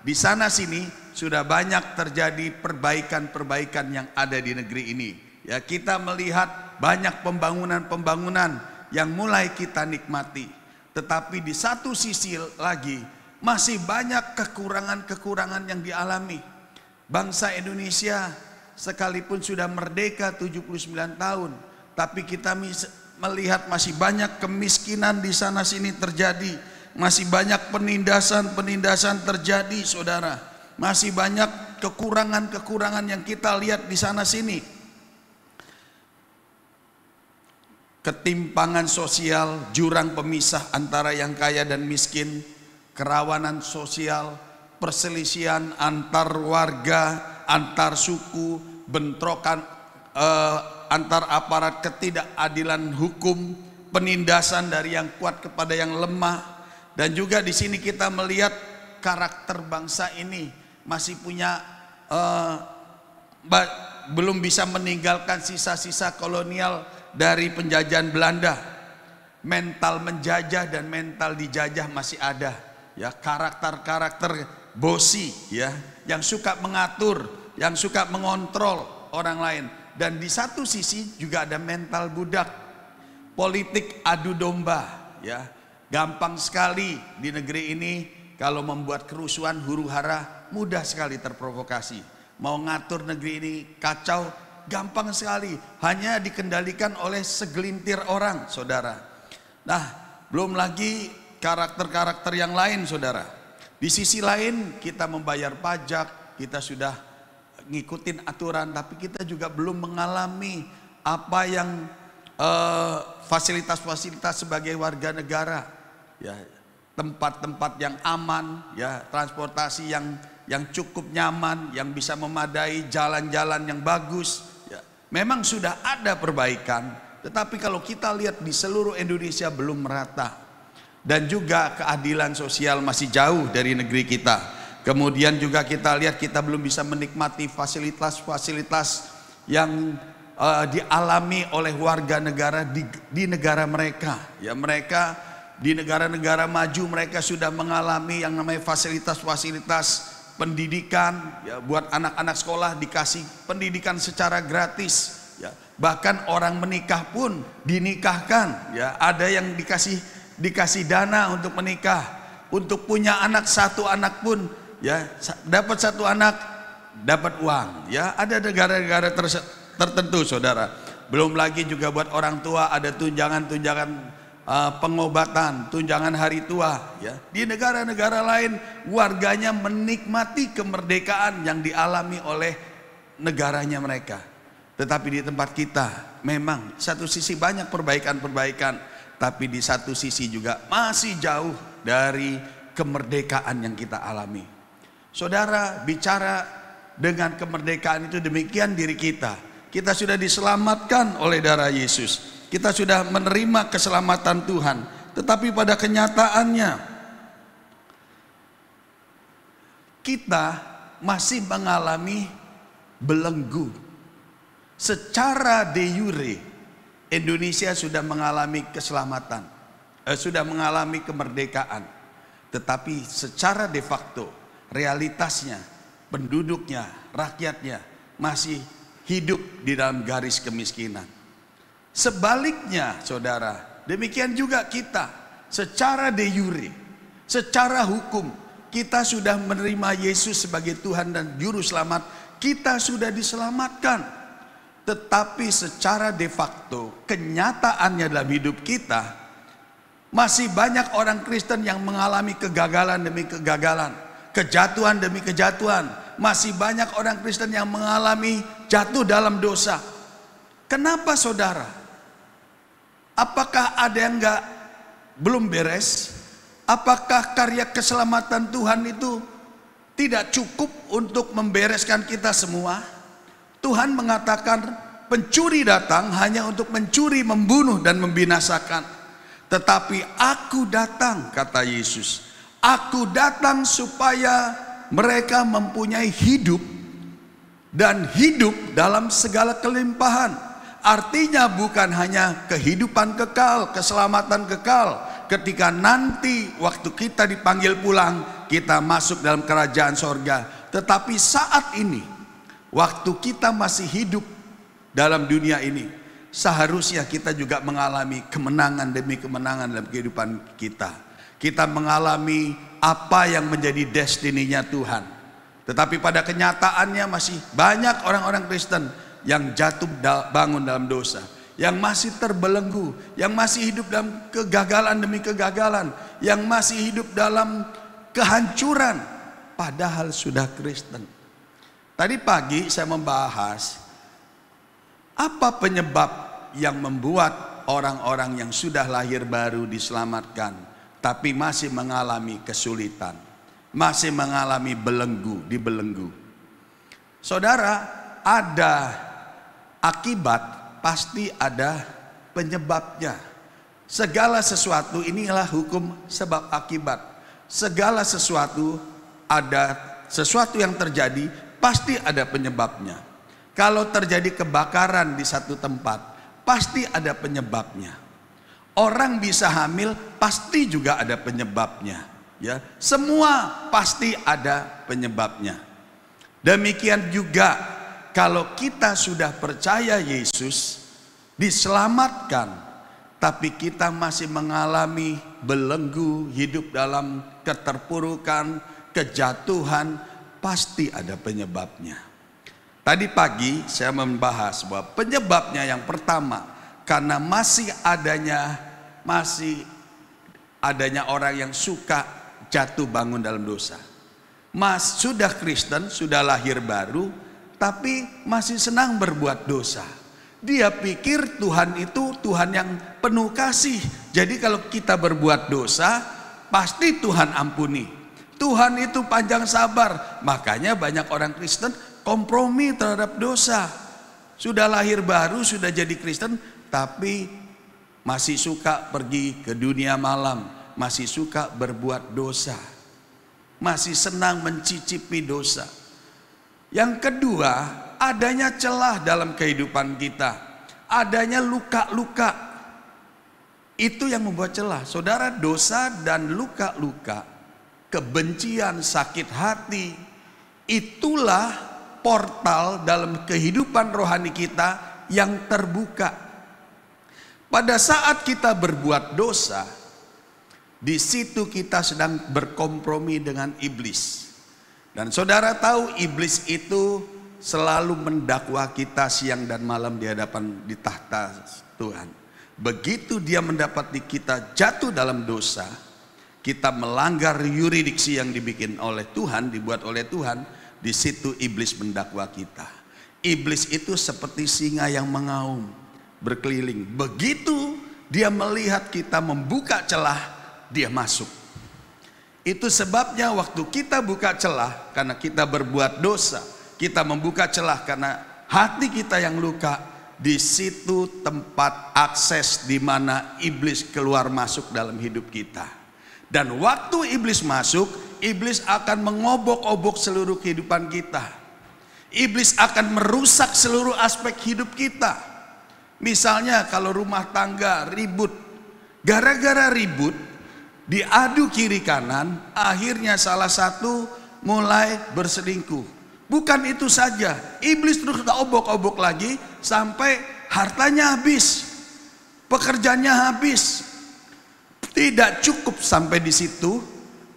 di sana sini sudah banyak terjadi perbaikan-perbaikan yang ada di negeri ini. Ya, kita melihat banyak pembangunan-pembangunan yang mulai kita nikmati. Tetapi di satu sisi lagi masih banyak kekurangan-kekurangan yang dialami. Bangsa Indonesia sekalipun sudah merdeka 79 tahun, tapi kita melihat masih banyak kemiskinan di sana sini terjadi. Masih banyak penindasan-penindasan terjadi saudara. Masih banyak kekurangan-kekurangan yang kita lihat di sana sini. Ketimpangan sosial, jurang pemisah antara yang kaya dan miskin, kerawanan sosial, perselisihan antar warga, antar suku, bentrokan antar aparat, ketidakadilan hukum, penindasan dari yang kuat kepada yang lemah. Dan juga di sini kita melihat karakter bangsa ini masih punya belum bisa meninggalkan sisa-sisa kolonial dari penjajahan Belanda. Mental menjajah dan mental dijajah masih ada. Ya, karakter-karakter bosi ya, yang suka mengatur, yang suka mengontrol orang lain. Dan di satu sisi juga ada mental budak, politik adu domba ya. Gampang sekali di negeri ini kalau membuat kerusuhan huru-hara, mudah sekali terprovokasi. Mau ngatur negeri ini kacau, gampang sekali, hanya dikendalikan oleh segelintir orang saudara. Nah, belum lagi karakter-karakter yang lain saudara. Di sisi lain kita membayar pajak, kita sudah ngikutin aturan, tapi kita juga belum mengalami apa yang fasilitas-fasilitas sebagai warga negara. Ya, tempat-tempat yang aman, ya, transportasi yang cukup nyaman, yang bisa memadai, jalan-jalan yang bagus. Ya, memang sudah ada perbaikan, tetapi kalau kita lihat di seluruh Indonesia belum merata. Dan juga keadilan sosial masih jauh dari negeri kita. Kemudian juga kita lihat kita belum bisa menikmati fasilitas-fasilitas yang dialami oleh warga negara di negara mereka. Ya, mereka di negara-negara maju mereka sudah mengalami yang namanya fasilitas-fasilitas pendidikan, ya, buat anak-anak sekolah dikasih pendidikan secara gratis, ya. Bahkan orang menikah pun dinikahkan, ya. Ada yang dikasih dana untuk menikah, untuk punya anak, satu anak pun, ya, dapat satu anak dapat uang, ya. Ada negara-negara tertentu, saudara. Belum lagi juga buat orang tua ada tunjangan-tunjangan pengobatan, tunjangan hari tua, ya. Di negara-negara lain warganya menikmati kemerdekaan yang dialami oleh negaranya mereka. Tetapi di tempat kita memang satu sisi banyak perbaikan-perbaikan, tapi di satu sisi juga masih jauh dari kemerdekaan yang kita alami. Saudara, bicara dengan kemerdekaan itu demikian diri kita. Kita sudah diselamatkan oleh darah Yesus. Kita sudah menerima keselamatan Tuhan. Tetapi pada kenyataannya kita masih mengalami belenggu. Secara de jure Indonesia sudah mengalami keselamatan, sudah mengalami kemerdekaan. Tetapi secara de facto realitasnya penduduknya, rakyatnya masih hidup di dalam garis kemiskinan. Sebaliknya, saudara, demikian juga kita secara de jure, secara hukum kita sudah menerima Yesus sebagai Tuhan dan Juru Selamat, kita sudah diselamatkan. Tetapi secara de facto kenyataannya dalam hidup kita masih banyak orang Kristen yang mengalami kegagalan demi kegagalan, kejatuhan demi kejatuhan. Masih banyak orang Kristen yang mengalami jatuh dalam dosa. Kenapa, saudara? Apakah ada yang belum beres? Apakah karya keselamatan Tuhan itu tidak cukup untuk membereskan kita semua? Tuhan mengatakan pencuri datang hanya untuk mencuri, membunuh, dan membinasakan. Tetapi aku datang, kata Yesus, aku datang supaya mereka mempunyai hidup dan hidup dalam segala kelimpahan. Artinya bukan hanya kehidupan kekal, keselamatan kekal. Ketika nanti waktu kita dipanggil pulang, kita masuk dalam kerajaan sorga. Tetapi saat ini, waktu kita masih hidup dalam dunia ini, seharusnya kita juga mengalami kemenangan demi kemenangan dalam kehidupan kita. Kita mengalami apa yang menjadi destininya Tuhan. Tetapi pada kenyataannya masih banyak orang-orang Kristen yang jatuh bangun dalam dosa, yang masih terbelenggu, yang masih hidup dalam kegagalan demi kegagalan, yang masih hidup dalam kehancuran, padahal sudah Kristen. Tadi pagi saya membahas apa penyebab yang membuat orang-orang yang sudah lahir baru diselamatkan, tapi masih mengalami kesulitan, masih mengalami dibelenggu. Saudara, ada akibat, pasti ada penyebabnya. Segala sesuatu inilah hukum sebab akibat. Segala sesuatu, ada sesuatu yang terjadi, pasti ada penyebabnya. Kalau terjadi kebakaran di satu tempat, pasti ada penyebabnya. Orang bisa hamil, pasti juga ada penyebabnya. Ya, semua pasti ada penyebabnya. Demikian juga kalau kita sudah percaya Yesus, diselamatkan, tapi kita masih mengalami belenggu, hidup dalam keterpurukan, kejatuhan, pasti ada penyebabnya. Tadi pagi saya membahas bahwa penyebabnya yang pertama, karena masih adanya orang yang suka jatuh bangun dalam dosa. Sudah Kristen, sudah lahir baru, tapi masih senang berbuat dosa. Dia pikir Tuhan itu Tuhan yang penuh kasih. Jadi kalau kita berbuat dosa, pasti Tuhan ampuni. Tuhan itu panjang sabar. Makanya banyak orang Kristen kompromi terhadap dosa. Sudah lahir baru, sudah jadi Kristen, tapi masih suka pergi ke dunia malam, masih suka berbuat dosa, masih senang mencicipi dosa. Yang kedua, adanya celah dalam kehidupan kita, adanya luka-luka. Itu yang membuat celah. Saudara, dosa dan luka-luka, kebencian, sakit hati, itulah portal dalam kehidupan rohani kita yang terbuka. Pada saat kita berbuat dosa, di situ kita sedang berkompromi dengan iblis. Dan saudara tahu iblis itu selalu mendakwa kita siang dan malam di hadapan di tahta Tuhan. Begitu dia mendapati kita jatuh dalam dosa, kita melanggar yuridiksi yang dibikin oleh Tuhan, dibuat oleh Tuhan, di situ iblis mendakwa kita. Iblis itu seperti singa yang mengaum, berkeliling. Begitu dia melihat kita membuka celah, dia masuk. Itu sebabnya waktu kita buka celah karena kita berbuat dosa, kita membuka celah karena hati kita yang luka. Di situ tempat akses di mana iblis keluar masuk dalam hidup kita. Dan waktu iblis masuk, iblis akan mengobok-obok seluruh kehidupan kita. Iblis akan merusak seluruh aspek hidup kita. Misalnya kalau rumah tangga ribut, gara-gara ribut, diadu kiri kanan, akhirnya salah satu mulai berselingkuh. Bukan itu saja, iblis terus obok-obok lagi sampai hartanya habis, pekerjaannya habis. Tidak cukup sampai di situ,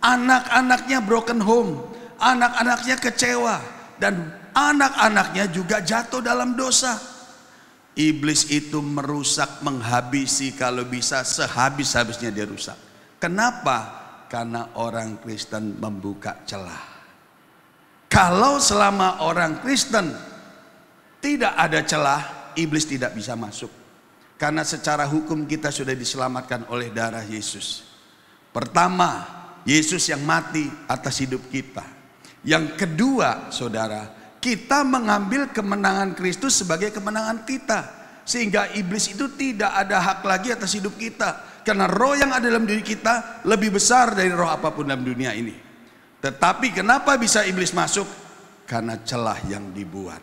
anak-anaknya broken home, anak-anaknya kecewa, dan anak-anaknya juga jatuh dalam dosa. Iblis itu merusak, menghabisi, kalau bisa sehabis-habisnya dia rusak. Kenapa? Karena orang Kristen membuka celah. Kalau selama orang Kristen tidak ada celah, iblis tidak bisa masuk. Karena secara hukum kita sudah diselamatkan oleh darah Yesus. Pertama, Yesus yang mati atas hidup kita. Yang kedua, saudara, kita mengambil kemenangan Kristus sebagai kemenangan kita. Sehingga iblis itu tidak ada hak lagi atas hidup kita. Karena roh yang ada dalam diri kita lebih besar dari roh apapun dalam dunia ini. Tetapi kenapa bisa iblis masuk? Karena celah yang dibuat.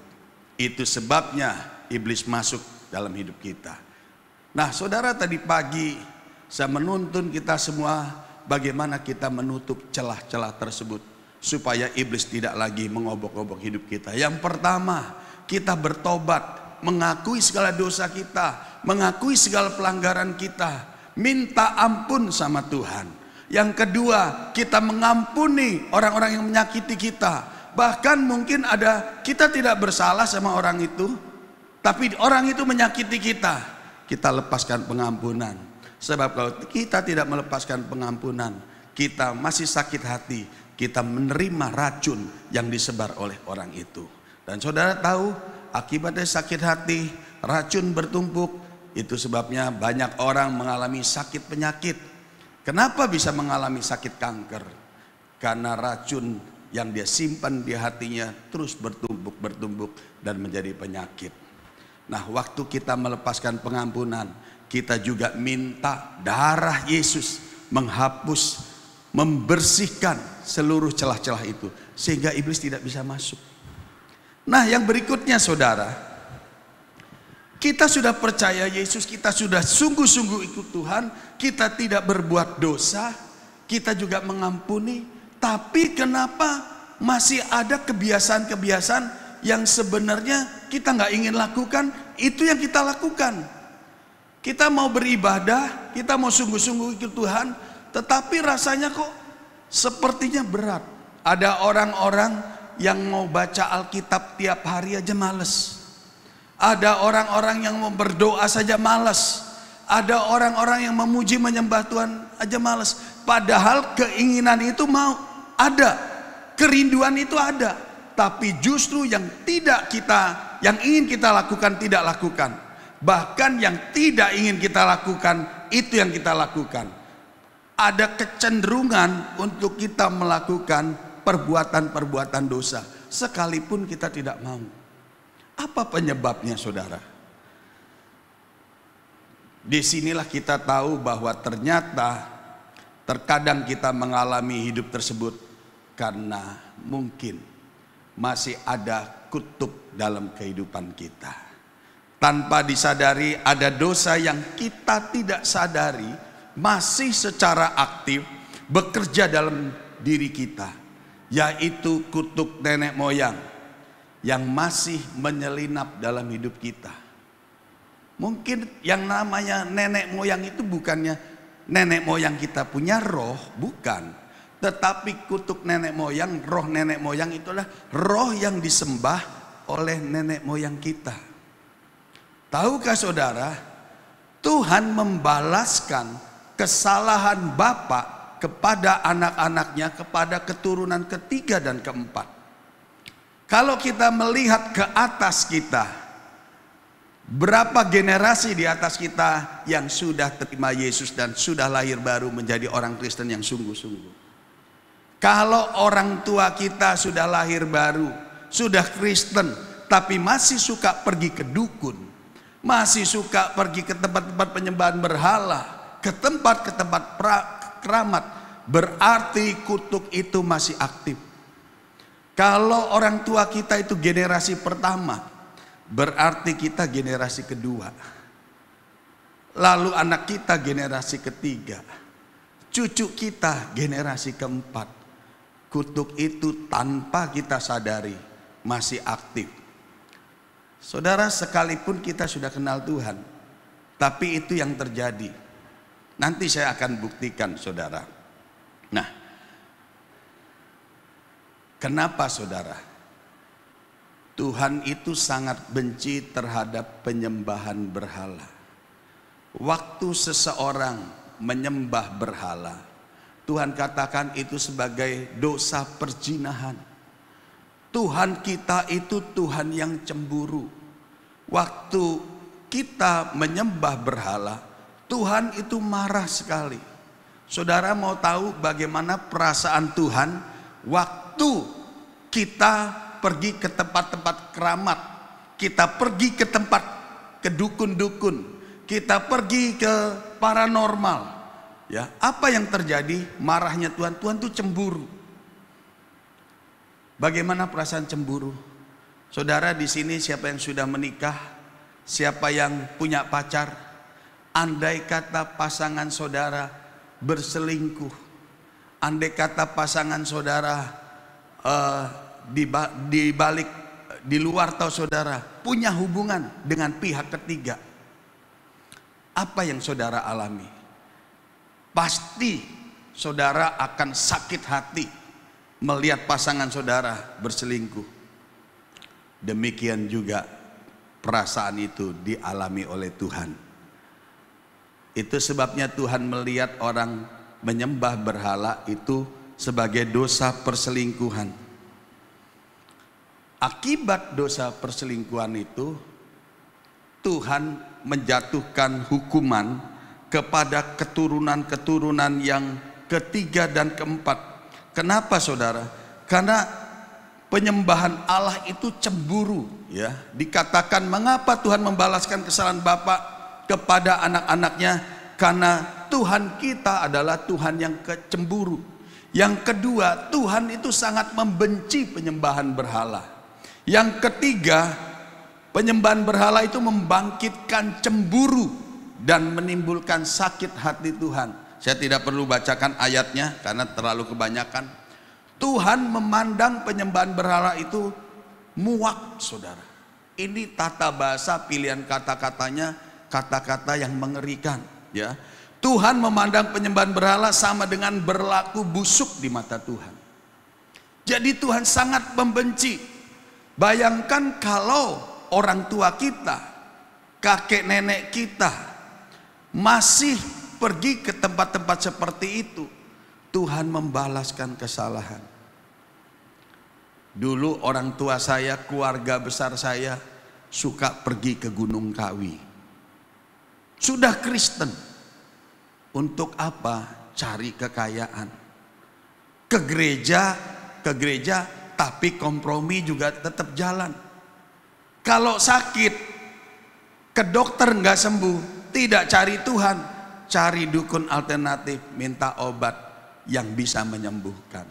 Itu sebabnya iblis masuk dalam hidup kita. Nah, saudara, tadi pagi saya menuntun kita semua bagaimana kita menutup celah-celah tersebut supaya iblis tidak lagi mengobok-obok hidup kita. Yang pertama, kita bertobat, mengakui segala dosa kita, mengakui segala pelanggaran kita, minta ampun sama Tuhan. Yang kedua, kita mengampuni orang-orang yang menyakiti kita. Bahkan mungkin ada kita tidak bersalah sama orang itu, tapi orang itu menyakiti kita. Kita lepaskan pengampunan. Sebab kalau kita tidak melepaskan pengampunan, kita masih sakit hati, kita menerima racun yang disebar oleh orang itu. Dan saudara tahu, akibatnya sakit hati, racun bertumpuk. Itu sebabnya banyak orang mengalami sakit penyakit. Kenapa bisa mengalami sakit kanker? Karena racun yang dia simpan di hatinya terus bertumbuk dan menjadi penyakit. Nah, waktu kita melepaskan pengampunan, kita juga minta darah Yesus menghapus, membersihkan seluruh celah-celah itu, sehingga iblis tidak bisa masuk. Nah, yang berikutnya saudara, kita sudah percaya Yesus, kita sudah sungguh-sungguh ikut Tuhan, kita tidak berbuat dosa, kita juga mengampuni. Tapi kenapa masih ada kebiasaan-kebiasaan yang sebenarnya kita nggak ingin lakukan? Itu yang kita lakukan. Kita mau beribadah, kita mau sungguh-sungguh ikut Tuhan, tetapi rasanya kok sepertinya berat. Ada orang-orang yang mau baca Alkitab tiap hari aja males. Ada orang-orang yang mau berdoa saja malas. Ada orang-orang yang memuji menyembah Tuhan aja malas. Padahal keinginan itu mau ada, kerinduan itu ada. Tapi justru yang ingin kita lakukan tidak lakukan. Bahkan yang tidak ingin kita lakukan itu yang kita lakukan. Ada kecenderungan untuk kita melakukan perbuatan-perbuatan dosa sekalipun kita tidak mau. Apa penyebabnya, saudara? Disinilah kita tahu bahwa ternyata terkadang kita mengalami hidup tersebut karena mungkin masih ada kutub dalam kehidupan kita. tanpa disadari ada dosa yang kita tidak sadari masih secara aktif bekerja dalam diri kita, yaitu kutuk nenek moyang yang masih menyelinap dalam hidup kita. Mungkin yang namanya nenek moyang itu bukannya nenek moyang kita punya roh, bukan. Tetapi kutuk nenek moyang, roh nenek moyang itulah roh yang disembah oleh nenek moyang kita. Tahukah saudara, Tuhan membalaskan kesalahan Bapa kepada anak-anaknya, kepada keturunan ketiga dan keempat. Kalau kita melihat ke atas kita, berapa generasi di atas kita yang sudah terima Yesus dan sudah lahir baru menjadi orang Kristen yang sungguh-sungguh. Kalau orang tua kita sudah lahir baru, sudah Kristen, tapi masih suka pergi ke dukun, masih suka pergi ke tempat-tempat penyembahan berhala, ke tempat keramat, berarti kutuk itu masih aktif. Kalau orang tua kita itu generasi pertama, berarti kita generasi kedua. Lalu anak kita generasi ketiga, cucu kita generasi keempat. Kutuk itu tanpa kita sadari masih aktif. Saudara, sekalipun kita sudah kenal Tuhan, tapi itu yang terjadi. Nanti saya akan buktikan, saudara. Nah, kenapa saudara? Tuhan itu sangat benci terhadap penyembahan berhala. Waktu seseorang menyembah berhala, Tuhan katakan itu sebagai dosa perzinahan. Tuhan kita itu Tuhan yang cemburu. Waktu kita menyembah berhala, Tuhan itu marah sekali. Saudara mau tahu bagaimana perasaan Tuhan waktu kita pergi ke tempat-tempat keramat, kita pergi ke tempat ke dukun-dukun, kita pergi ke paranormal, ya, apa yang terjadi? Marahnya Tuhan. Tuhan itu cemburu. Bagaimana perasaan cemburu? Saudara di sini siapa yang sudah menikah? Siapa yang punya pacar? Andai kata pasangan saudara berselingkuh, andai kata pasangan saudara di luar tahu saudara punya hubungan dengan pihak ketiga, apa yang saudara alami? Pasti saudara akan sakit hati melihat pasangan saudara berselingkuh. Demikian juga perasaan itu dialami oleh Tuhan. Itu sebabnya Tuhan melihat orang menyembah berhala itu sebagai dosa perselingkuhan. Akibat dosa perselingkuhan itu, Tuhan menjatuhkan hukuman kepada keturunan-keturunan yang ketiga dan keempat. Kenapa saudara? Karena penyembahan Allah itu cemburu, ya. Dikatakan mengapa Tuhan membalaskan kesalahan Bapa kepada anak-anaknya? Karena Tuhan kita adalah Tuhan yang cemburu. Yang kedua, Tuhan itu sangat membenci penyembahan berhala. Yang ketiga, penyembahan berhala itu membangkitkan cemburu dan menimbulkan sakit hati Tuhan. Saya tidak perlu bacakan ayatnya karena terlalu kebanyakan. Tuhan memandang penyembahan berhala itu muak, saudara. Ini tata bahasa, pilihan kata-katanya kata-kata yang mengerikan, ya. Tuhan memandang penyembahan berhala sama dengan berlaku busuk di mata Tuhan. Jadi Tuhan sangat membenci. Bayangkan kalau orang tua kita, kakek nenek kita masih pergi ke tempat-tempat seperti itu, Tuhan membalaskan kesalahan. Dulu orang tua saya, keluarga besar saya suka pergi ke Gunung Kawi. Sudah Kristen, untuk apa? Cari kekayaan. Ke gereja, tapi kompromi juga tetap jalan. Kalau sakit, ke dokter nggak sembuh, tidak cari Tuhan, cari dukun alternatif, minta obat yang bisa menyembuhkan.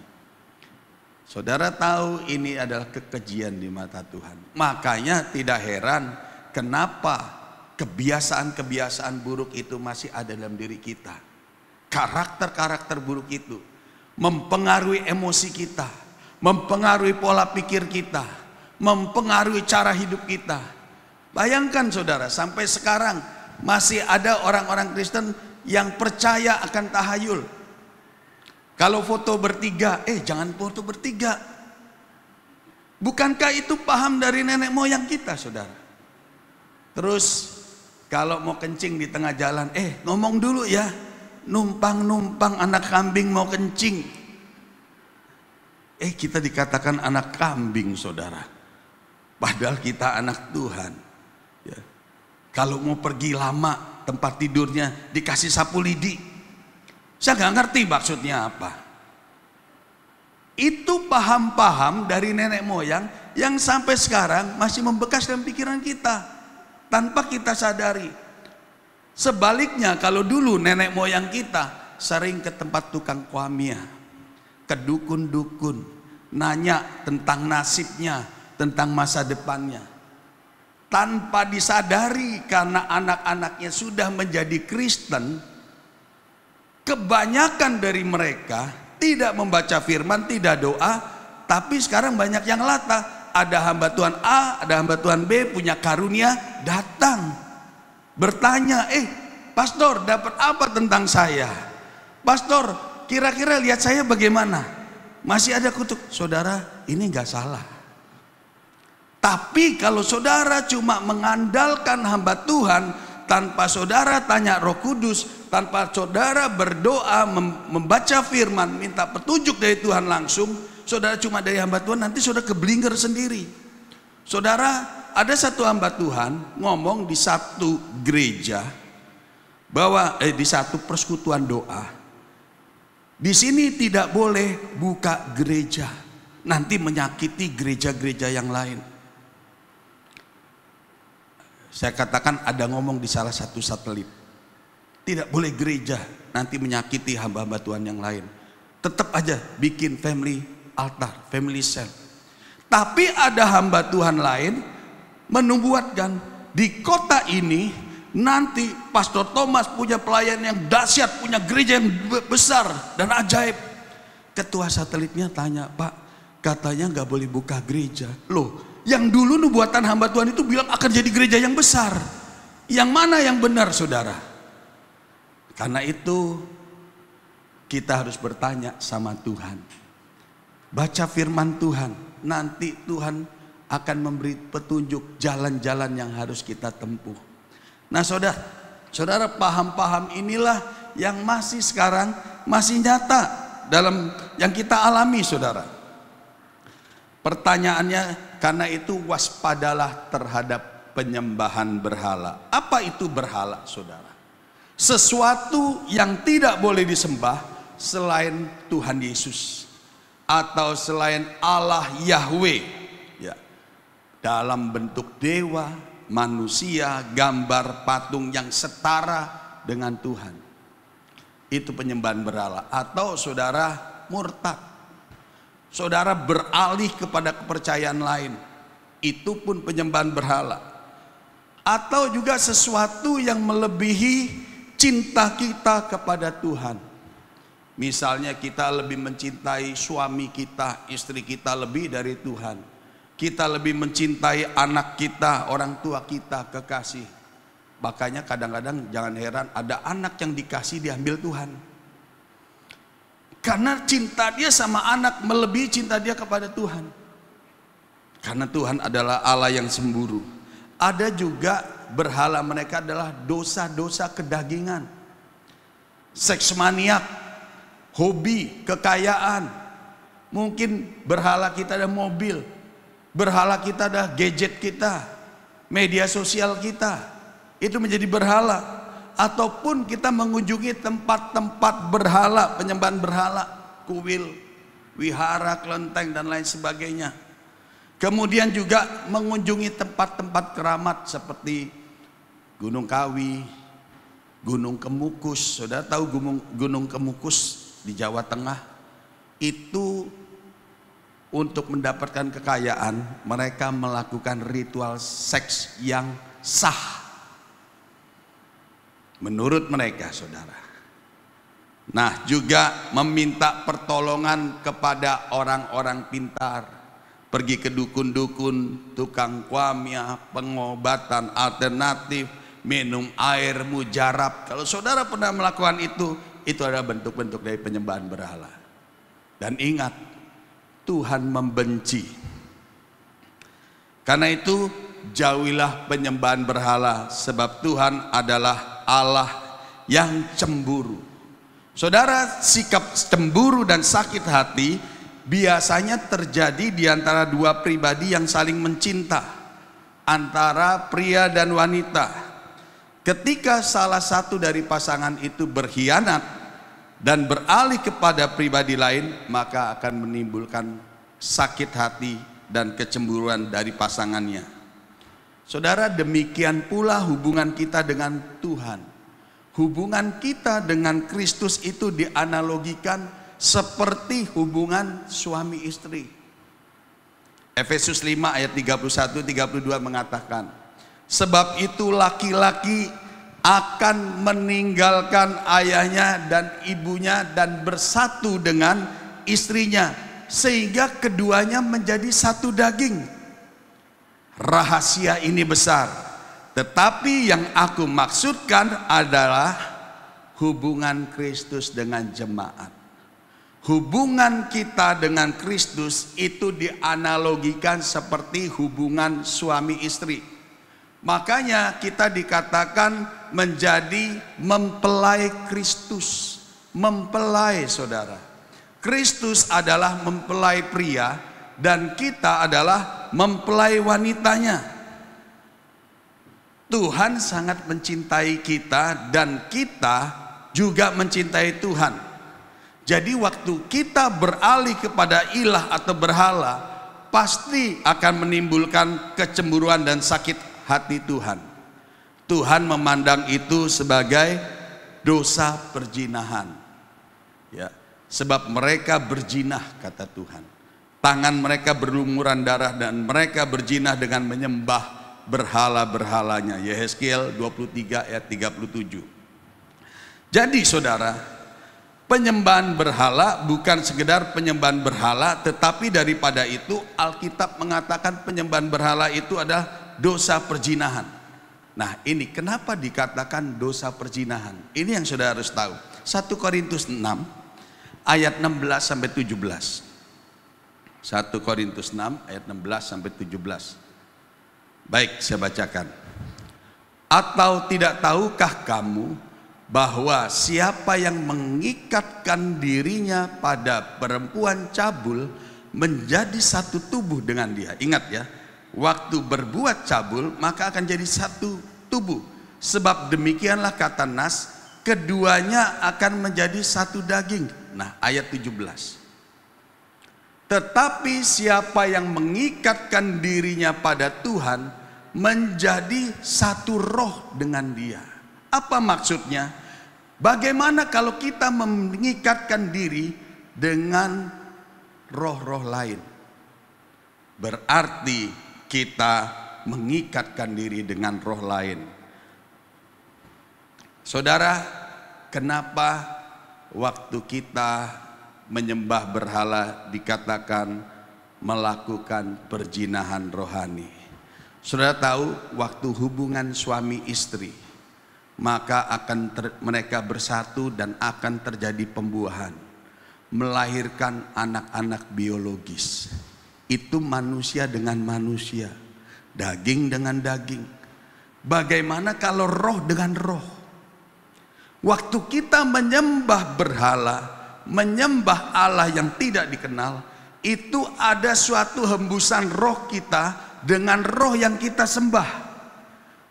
Saudara tahu ini adalah kekejian di mata Tuhan. Makanya tidak heran kenapa kebiasaan-kebiasaan buruk itu masih ada dalam diri kita. Karakter-karakter buruk itu mempengaruhi emosi kita, mempengaruhi pola pikir kita, mempengaruhi cara hidup kita. Bayangkan saudara, sampai sekarang masih ada orang-orang Kristen yang percaya akan tahayul. Kalau foto bertiga, jangan foto bertiga. Bukankah itu paham dari nenek moyang kita, saudara? Terus kalau mau kencing di tengah jalan, ngomong dulu ya, numpang-numpang anak kambing mau kencing. Kita dikatakan anak kambing, saudara. Padahal kita anak Tuhan. Ya. Kalau mau pergi lama, tempat tidurnya dikasih sapu lidi. Saya nggak ngerti maksudnya apa. Itu paham-paham dari nenek moyang yang sampai sekarang masih membekas dalam pikiran kita tanpa kita sadari. Sebaliknya, kalau dulu nenek moyang kita sering ke tempat tukang kwamia, ke dukun-dukun, nanya tentang nasibnya, tentang masa depannya, tanpa disadari karena anak-anaknya sudah menjadi Kristen. Kebanyakan dari mereka tidak membaca firman, tidak doa, tapi sekarang banyak yang latah. Ada hamba Tuhan A, ada hamba Tuhan B, punya karunia, datang bertanya, pastor dapat apa tentang saya? Pastor kira-kira lihat saya bagaimana? Masih ada kutuk. Saudara, ini gak salah. Tapi kalau saudara cuma mengandalkan hamba Tuhan, tanpa saudara tanya Roh Kudus, tanpa saudara berdoa, membaca firman, minta petunjuk dari Tuhan langsung, saudara cuma dari hamba Tuhan, nanti saudara keblinger sendiri. Saudara, ada satu hamba Tuhan ngomong di satu gereja, bahwa di satu persekutuan doa, di sini tidak boleh buka gereja, nanti menyakiti gereja-gereja yang lain. Saya katakan ada ngomong di salah satu satelit, tidak boleh gereja, nanti menyakiti hamba-hamba Tuhan yang lain. Tetap aja bikin family altar, family cell. Tapi ada hamba Tuhan lain menubuatkan di kota ini nanti Pastor Thomas punya pelayan yang dahsyat, punya gereja yang besar dan ajaib. Ketua satelitnya tanya, Pak, katanya nggak boleh buka gereja. Loh, yang dulu nubuatan hamba Tuhan itu bilang akan jadi gereja yang besar. Yang mana yang benar, saudara? Karena itu kita harus bertanya sama Tuhan. Baca firman Tuhan, nanti Tuhan akan memberi petunjuk jalan-jalan yang harus kita tempuh. Nah saudara, paham-paham inilah yang masih sekarang masih nyata dalam yang kita alami, saudara. Pertanyaannya, karena itu waspadalah terhadap penyembahan berhala. Apa itu berhala, saudara? Sesuatu yang tidak boleh disembah selain Tuhan Yesus atau selain Allah Yahweh, ya, dalam bentuk dewa, manusia, gambar patung yang setara dengan Tuhan. Itu penyembahan berhala. Atau saudara murtad, saudara beralih kepada kepercayaan lain, itu pun penyembahan berhala. Atau juga sesuatu yang melebihi cinta kita kepada Tuhan. Misalnya kita lebih mencintai suami kita, istri kita lebih dari Tuhan. Kita lebih mencintai anak kita, orang tua kita, kekasih. Makanya kadang-kadang jangan heran ada anak yang dikasih diambil Tuhan. Karena cinta dia sama anak melebihi cinta dia kepada Tuhan. Karena Tuhan adalah Allah yang cemburu. Ada juga berhala mereka adalah dosa-dosa kedagingan. Seks maniak, hobi, kekayaan. Mungkin berhala kita ada mobil, berhala kita ada gadget kita, media sosial kita. Itu menjadi berhala. Ataupun kita mengunjungi tempat-tempat berhala, penyembahan berhala, kuil, wihara, kelenteng dan lain sebagainya. Kemudian juga mengunjungi tempat-tempat keramat seperti Gunung Kawi, Gunung Kemukus. Saudara tahu Gunung Kemukus di Jawa Tengah? Itu untuk mendapatkan kekayaan, mereka melakukan ritual seks yang sah. Menurut mereka, saudara. Nah, juga meminta pertolongan kepada orang-orang pintar. Pergi ke dukun-dukun, tukang kuamia, pengobatan alternatif, minum air mujarab. Kalau saudara pernah melakukan itu adalah bentuk-bentuk dari penyembahan berhala. Dan ingat, Tuhan membenci. Karena itu, jauhilah penyembahan berhala, sebab Tuhan adalah Allah yang cemburu. Saudara, sikap cemburu dan sakit hati biasanya terjadi di antara dua pribadi yang saling mencinta, antara pria dan wanita. Ketika salah satu dari pasangan itu berkhianat dan beralih kepada pribadi lain, maka akan menimbulkan sakit hati dan kecemburuan dari pasangannya. Saudara, demikian pula hubungan kita dengan Tuhan. Hubungan kita dengan Kristus itu dianalogikan seperti hubungan suami istri. Efesus 5 ayat 31-32 mengatakan, sebab itu laki-laki akan meninggalkan ayahnya dan ibunya dan bersatu dengan istrinya, sehingga keduanya menjadi satu daging. Rahasia ini besar, tetapi yang aku maksudkan adalah hubungan Kristus dengan jemaat. Hubungan kita dengan Kristus itu dianalogikan seperti hubungan suami istri. Makanya kita dikatakan menjadi mempelai Kristus. Mempelai, saudara. Kristus adalah mempelai pria dan kita adalah mempelai wanitanya. Tuhan sangat mencintai kita dan kita juga mencintai Tuhan. Jadi waktu kita beralih kepada ilah atau berhala, pasti akan menimbulkan kecemburuan dan sakit hati Tuhan. Tuhan memandang itu sebagai dosa perzinahan. Ya, sebab mereka berzinah, kata Tuhan. Tangan mereka berlumuran darah dan mereka berzinah dengan menyembah berhala-berhalanya. Yehezkiel 23 ayat 37. Jadi saudara, penyembahan berhala bukan sekedar penyembahan berhala, tetapi daripada itu Alkitab mengatakan penyembahan berhala itu adalah dosa perzinahan. Nah, ini kenapa dikatakan dosa perzinahan? Ini yang saudara harus tahu. 1 Korintus 6 ayat 16 sampai 17. 1 Korintus 6 ayat 16 sampai 17. Baik, saya bacakan. Atau tidak tahukah kamu bahwa siapa yang mengikatkan dirinya pada perempuan cabul menjadi satu tubuh dengan dia. Ingat ya, waktu berbuat cabul maka akan jadi satu tubuh. Sebab demikianlah kata Nas, keduanya akan menjadi satu daging. Nah, ayat 17. Tetapi siapa yang mengikatkan dirinya pada Tuhan menjadi satu roh dengan dia. Apa maksudnya? Bagaimana kalau kita mengikatkan diri dengan roh-roh lain? Berarti kita mengikatkan diri dengan roh lain. Saudara, kenapa waktu kita menyembah berhala dikatakan melakukan perzinahan rohani? Saudara tahu, waktu hubungan suami istri, maka akan mereka bersatu dan akan terjadi pembuahan, melahirkan anak-anak biologis. Itu manusia dengan manusia, daging dengan daging. Bagaimana kalau roh dengan roh? Waktu kita menyembah berhala, menyembah Allah yang tidak dikenal, itu ada suatu hembusan roh kita dengan roh yang kita sembah.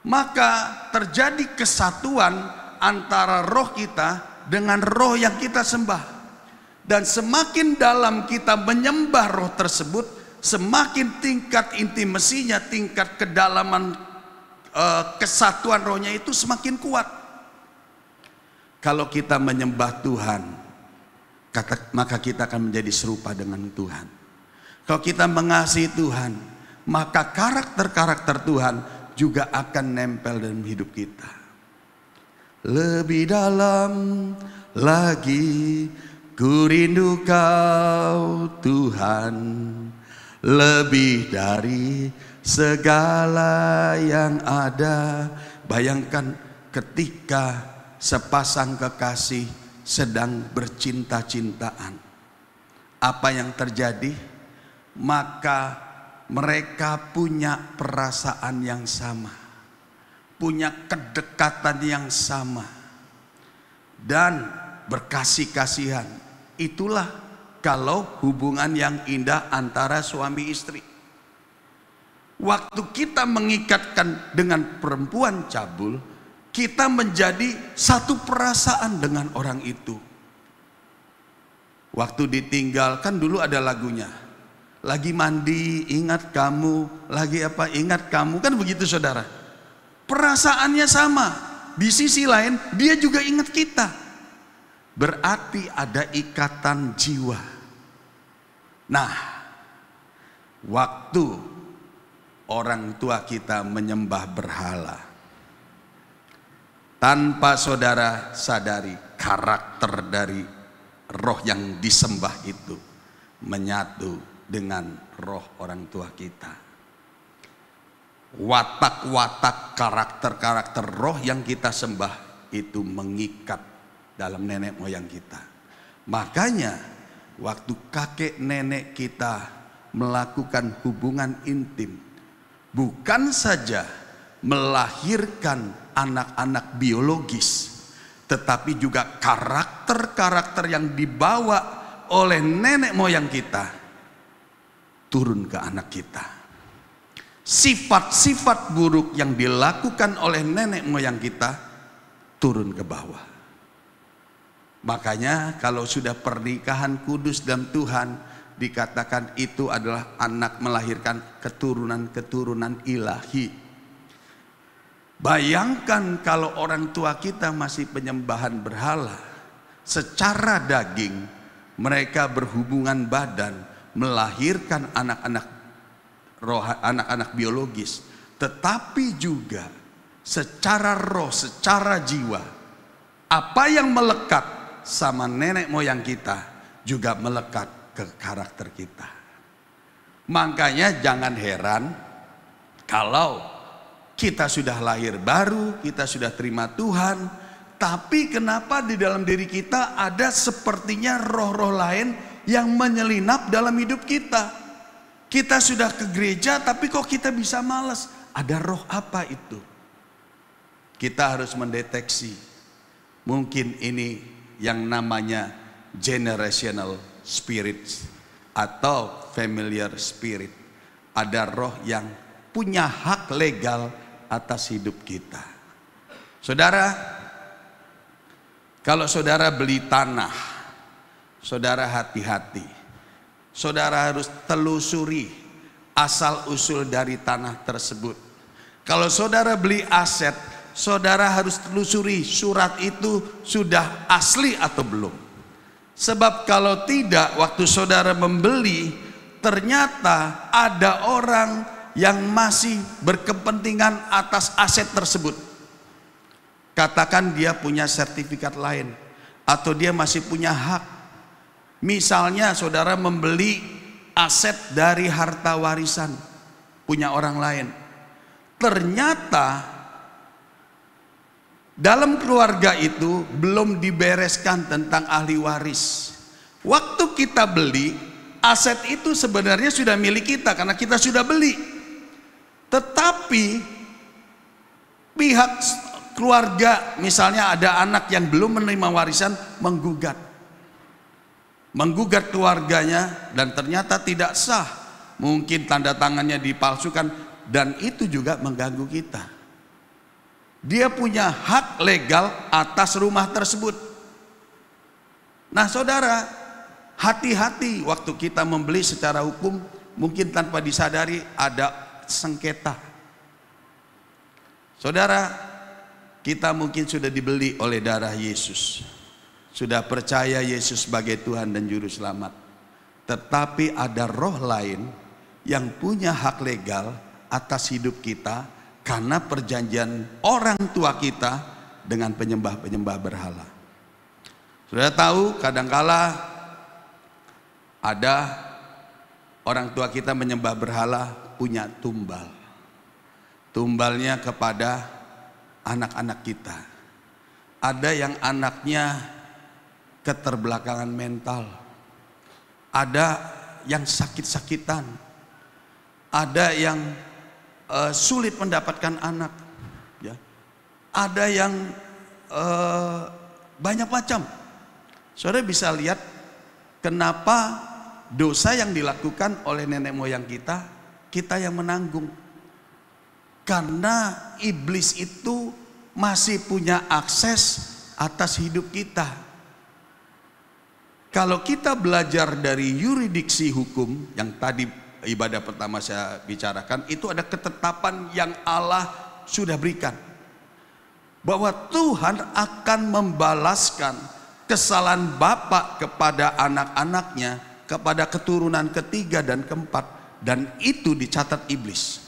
Maka terjadi kesatuan antara roh kita dengan roh yang kita sembah. Dan semakin dalam kita menyembah roh tersebut, semakin tingkat intimasinya, tingkat kedalaman kesatuan rohnya itu semakin kuat. Kalau kita menyembah Tuhan, maka kita akan menjadi serupa dengan Tuhan. Kalau kita mengasihi Tuhan, maka karakter-karakter Tuhan juga akan nempel dalam hidup kita. Lebih dalam lagi ku rindu Kau Tuhan, lebih dari segala yang ada. Bayangkan ketika sepasang kekasih sedang bercinta-cintaan, apa yang terjadi? Maka mereka punya perasaan yang sama, punya kedekatan yang sama, dan berkasih-kasihan. Itulah kalau hubungan yang indah antara suami istri. Waktu kita mengikatkan dengan perempuan cabul, kita menjadi satu perasaan dengan orang itu. Waktu ditinggalkan, dulu ada lagunya, lagi mandi ingat kamu, lagi apa ingat kamu, kan begitu saudara. Perasaannya sama, di sisi lain dia juga ingat kita. Berarti ada ikatan jiwa. Nah, waktu orang tua kita menyembah berhala, tanpa saudara sadari, karakter dari roh yang disembah itu menyatu dengan roh orang tua kita. Watak-watak karakter-karakter roh yang kita sembah itu mengikat dalam nenek moyang kita. Makanya waktu kakek nenek kita melakukan hubungan intim, bukan saja melahirkan anak-anak biologis, tetapi juga karakter-karakter yang dibawa oleh nenek moyang kita turun ke anak kita. Sifat-sifat buruk yang dilakukan oleh nenek moyang kita turun ke bawah. Makanya kalau sudah pernikahan kudus dalam Tuhan, dikatakan itu adalah anak melahirkan keturunan-keturunan ilahi. Bayangkan kalau orang tua kita masih penyembahan berhala, secara daging mereka berhubungan badan, melahirkan anak-anak biologis, tetapi juga secara roh, secara jiwa, apa yang melekat sama nenek moyang kita juga melekat ke karakter kita. Makanya jangan heran kalau kita sudah lahir baru, kita sudah terima Tuhan, tapi kenapa di dalam diri kita ada sepertinya roh-roh lain yang menyelinap dalam hidup kita. Kita sudah ke gereja tapi kok kita bisa malas. Ada roh apa itu? Kita harus mendeteksi. Mungkin ini yang namanya generational spirits atau familiar spirit. Ada roh yang punya hak legal atas hidup kita. Saudara, kalau saudara beli tanah, saudara hati-hati. Saudara harus telusuri asal usul dari tanah tersebut. Kalau saudara beli aset, saudara harus telusuri surat itu sudah asli atau belum. Sebab kalau tidak, waktu saudara membeli, ternyata ada orang yang masih berkepentingan atas aset tersebut. Katakan dia punya sertifikat lain, atau dia masih punya hak. Misalnya saudara membeli aset dari harta warisan punya orang lain. Ternyata dalam keluarga itu belum dibereskan tentang ahli waris. Waktu kita beli, aset itu sebenarnya sudah milik kita karena kita sudah beli. Tetapi pihak keluarga, misalnya ada anak yang belum menerima warisan, menggugat keluarganya, dan ternyata tidak sah. Mungkin tanda tangannya dipalsukan, dan itu juga mengganggu kita. Dia punya hak legal atas rumah tersebut. Nah saudara, hati-hati waktu kita membeli secara hukum, mungkin tanpa disadari ada sengketa. Saudara, kita mungkin sudah dibeli oleh darah Yesus, sudah percaya Yesus sebagai Tuhan dan Juru Selamat. Tetapi ada roh lain yang punya hak legal atas hidup kita, karena perjanjian orang tua kita dengan penyembah-penyembah berhala. Sudah tahu, kadangkala ada orang tua kita menyembah berhala punya tumbal. Tumbalnya kepada anak-anak kita. Ada yang anaknya keterbelakangan mental. Ada yang sakit-sakitan. Ada yang sulit mendapatkan anak. Ya. Ada yang banyak macam. Saudara bisa lihat kenapa dosa yang dilakukan oleh nenek moyang kita, kita yang menanggung. Karena iblis itu masih punya akses atas hidup kita. Kalau kita belajar dari yuridiksi hukum yang tadi ibadah pertama saya bicarakan, itu ada ketetapan yang Allah sudah berikan. Bahwa Tuhan akan membalaskan kesalahan bapak kepada anak-anaknya, kepada keturunan ketiga dan keempat, dan itu dicatat iblis.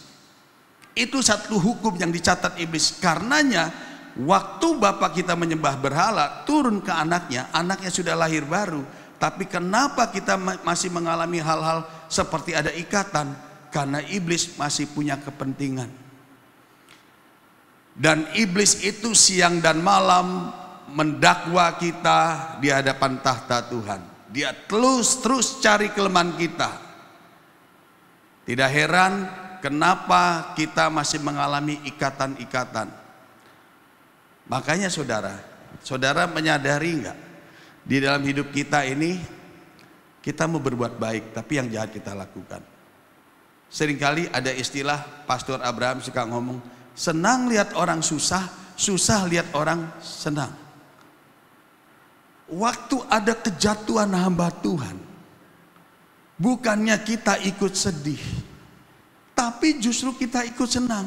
Itu satu hukum yang dicatat iblis. Karenanya waktu bapak kita menyembah berhala turun ke anaknya, anaknya sudah lahir baru, tapi kenapa kita masih mengalami hal-hal seperti ada ikatan? Karena iblis masih punya kepentingan. Dan iblis itu siang dan malam mendakwa kita di hadapan tahta Tuhan. Dia terus cari kelemahan kita. Tidak heran kenapa kita masih mengalami ikatan-ikatan. Makanya saudara menyadari enggak, di dalam hidup kita ini kita mau berbuat baik, tapi yang jahat kita lakukan. Seringkali ada istilah Pastor Abraham suka ngomong, senang lihat orang susah, susah lihat orang senang. Waktu ada kejatuhan hamba Tuhan, bukannya kita ikut sedih, tapi justru kita ikut senang.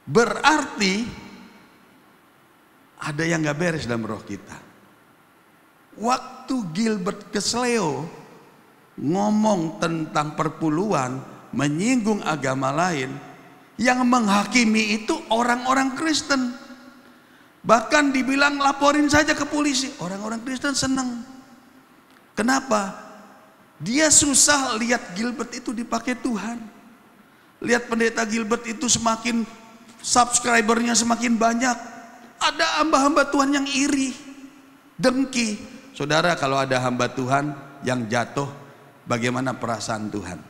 Berarti ada yang gak beres dalam roh kita. Waktu Gilbert Kesleo ngomong tentang perpuluhan, menyinggung agama lain, yang menghakimi itu orang-orang Kristen. Bahkan dibilang laporin saja ke polisi. Orang-orang Kristen senang. Kenapa? Dia susah lihat Gilbert itu dipakai Tuhan. Lihat pendeta Gilbert itu semakin subscribernya semakin banyak. Ada hamba-hamba Tuhan yang iri, dengki. Saudara, kalau ada hamba Tuhan yang jatuh, bagaimana perasaan Tuhan?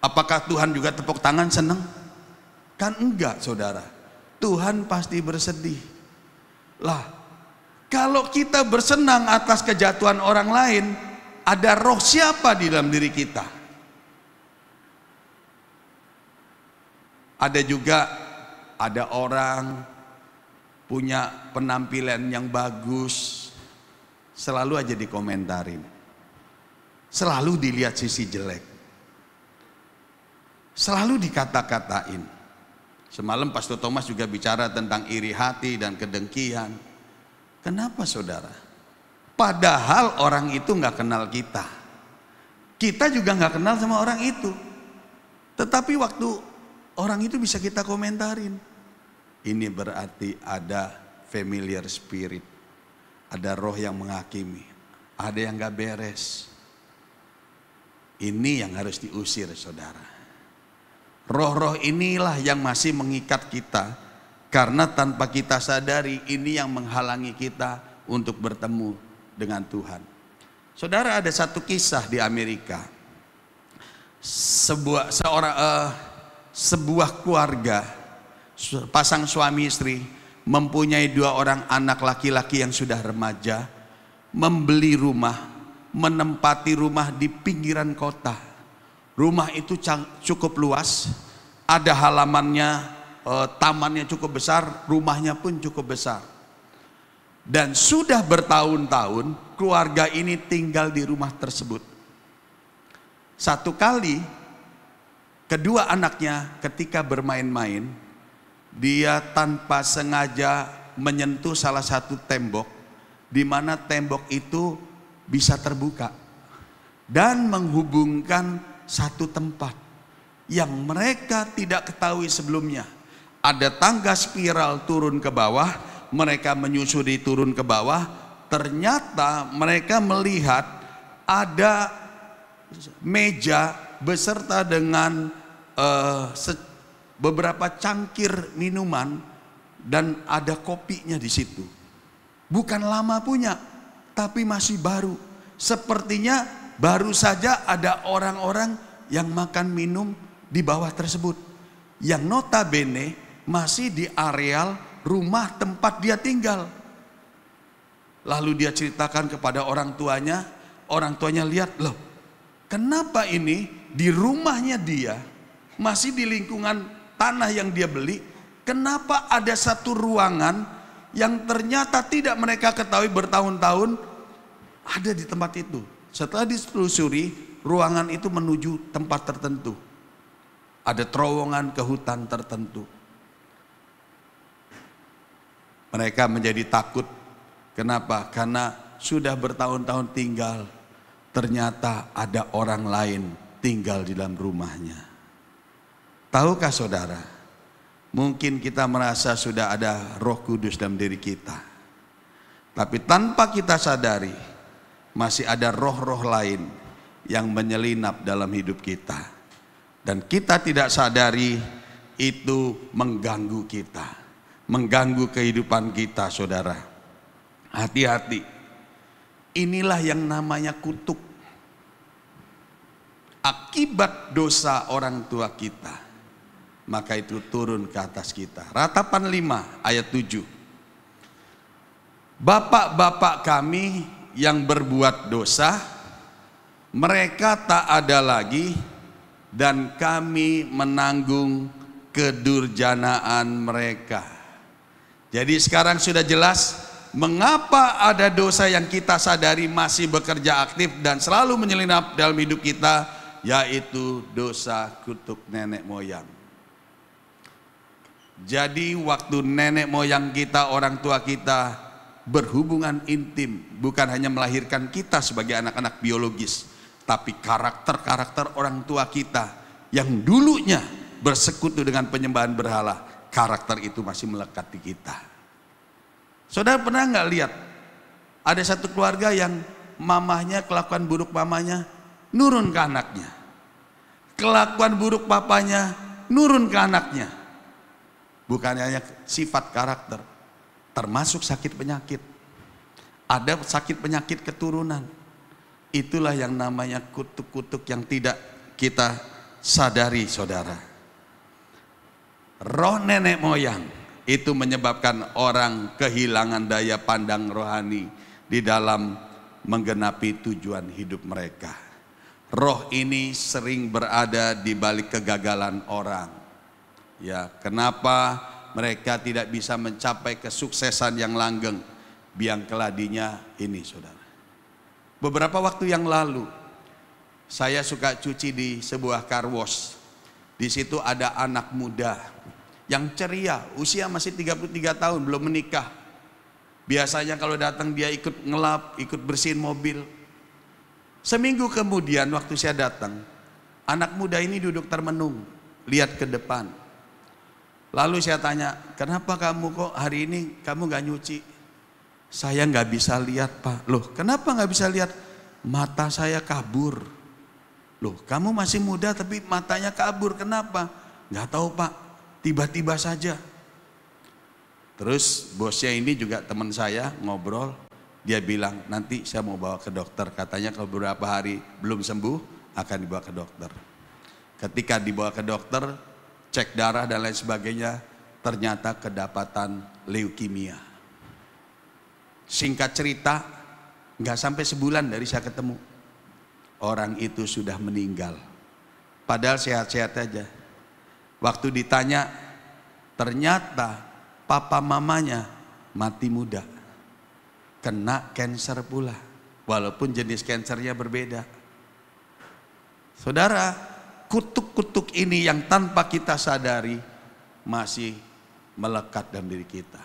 Apakah Tuhan juga tepuk tangan senang? Kan enggak, saudara. Tuhan pasti bersedih. Lah, kalau kita bersenang atas kejatuhan orang lain, ada roh siapa di dalam diri kita? Ada juga, ada orang punya penampilan yang bagus, selalu aja dikomentarin, selalu dilihat sisi jelek, selalu dikata-katain. Semalam Pastor Thomas juga bicara tentang iri hati dan kedengkian. Kenapa saudara? Padahal orang itu nggak kenal kita. Kita juga nggak kenal sama orang itu. Tetapi waktu orang itu bisa kita komentarin. Ini berarti ada familiar spirit. Ada roh yang menghakimi. Ada yang nggak beres. Ini yang harus diusir saudara. Roh-roh inilah yang masih mengikat kita, karena tanpa kita sadari ini yang menghalangi kita untuk bertemu dengan Tuhan. Saudara, ada satu kisah di Amerika. Sebuah keluarga, pasang suami istri, mempunyai 2 orang anak laki-laki yang sudah remaja, membeli rumah, menempati rumah di pinggiran kota. Rumah itu cukup luas, ada halamannya, tamannya cukup besar, rumahnya pun cukup besar. Dan sudah bertahun-tahun keluarga ini tinggal di rumah tersebut. Satu kali kedua anaknya ketika bermain-main, dia tanpa sengaja menyentuh salah satu tembok, di mana tembok itu bisa terbuka dan menghubungkan satu tempat. yang mereka tidak ketahui sebelumnya. Ada tangga spiral turun ke bawah, mereka menyusuri turun ke bawah. Ternyata mereka melihat ada meja beserta dengan beberapa cangkir minuman dan ada kopinya di situ. Bukan lama punya, tapi masih baru. Sepertinya baru saja ada orang-orang yang makan minum di bawah tersebut, yang notabene masih di areal rumah tempat dia tinggal. Lalu dia ceritakan kepada orang tuanya lihat, loh kenapa ini di rumahnya dia, masih di lingkungan tanah yang dia beli, kenapa ada satu ruangan yang ternyata tidak mereka ketahui bertahun-tahun ada di tempat itu. Setelah ditelusuri, ruangan itu menuju tempat tertentu. Ada terowongan ke hutan tertentu. Mereka menjadi takut. Kenapa? Karena sudah bertahun-tahun tinggal, ternyata ada orang lain tinggal di dalam rumahnya. Tahukah saudara, mungkin kita merasa sudah ada Roh Kudus dalam diri kita, tapi tanpa kita sadari masih ada roh-roh lain yang menyelinap dalam hidup kita, dan kita tidak sadari itu mengganggu kita, mengganggu kehidupan kita. Saudara, hati-hati. Inilah yang namanya kutuk. Akibat dosa orang tua kita, maka itu turun ke atas kita. Ratapan 5 ayat 7. Bapak-bapak kami yang berbuat dosa, mereka tak ada lagi, dan kami menanggung kedurjanaan mereka. Jadi sekarang sudah jelas mengapa ada dosa yang kita sadari masih bekerja aktif dan selalu menyelinap dalam hidup kita, yaitu dosa kutuk nenek moyang. Jadi waktu nenek moyang kita, orang tua kita berhubungan intim, bukan hanya melahirkan kita sebagai anak-anak biologis, tapi karakter-karakter orang tua kita yang dulunya bersekutu dengan penyembahan berhala, karakter itu masih melekat di kita. Saudara pernah nggak lihat ada satu keluarga yang mamahnya, kelakuan buruk mamanya nurun ke anaknya, kelakuan buruk papanya nurun ke anaknya. Bukan hanya sifat karakter, termasuk sakit penyakit. Ada sakit penyakit keturunan. Itulah yang namanya kutuk-kutuk yang tidak kita sadari, saudara. Roh nenek moyang itu menyebabkan orang kehilangan daya pandang rohani di dalam menggenapi tujuan hidup mereka. Roh ini sering berada di balik kegagalan orang. Ya, kenapa mereka tidak bisa mencapai kesuksesan yang langgeng? Biang keladinya ini, saudara. Beberapa waktu yang lalu, saya suka cuci di sebuah car wash. Di situ ada anak muda yang ceria, usia masih 33 tahun, belum menikah. Biasanya kalau datang dia ikut ngelap, ikut bersihin mobil. Seminggu kemudian waktu saya datang, anak muda ini duduk termenung, lihat ke depan. Lalu saya tanya, kenapa kamu kok hari ini kamu gak nyuci? Saya gak bisa lihat, Pak. Loh, kenapa gak bisa lihat? Mata saya kabur. Loh, kamu masih muda tapi matanya kabur, kenapa? Gak tahu, Pak. Tiba-tiba saja. Terus bosnya ini juga teman saya ngobrol. Dia bilang nanti saya mau bawa ke dokter. Katanya kalau beberapa hari belum sembuh akan dibawa ke dokter. Ketika dibawa ke dokter, cek darah dan lain sebagainya, ternyata kedapatan leukemia. Singkat cerita, nggak sampai sebulan dari saya ketemu, orang itu sudah meninggal. Padahal sehat-sehat aja. Waktu ditanya, ternyata papa mamanya mati muda, kena kanker pula, walaupun jenis kankernya berbeda. Saudara, kutuk-kutuk ini yang tanpa kita sadari masih melekat dalam diri kita.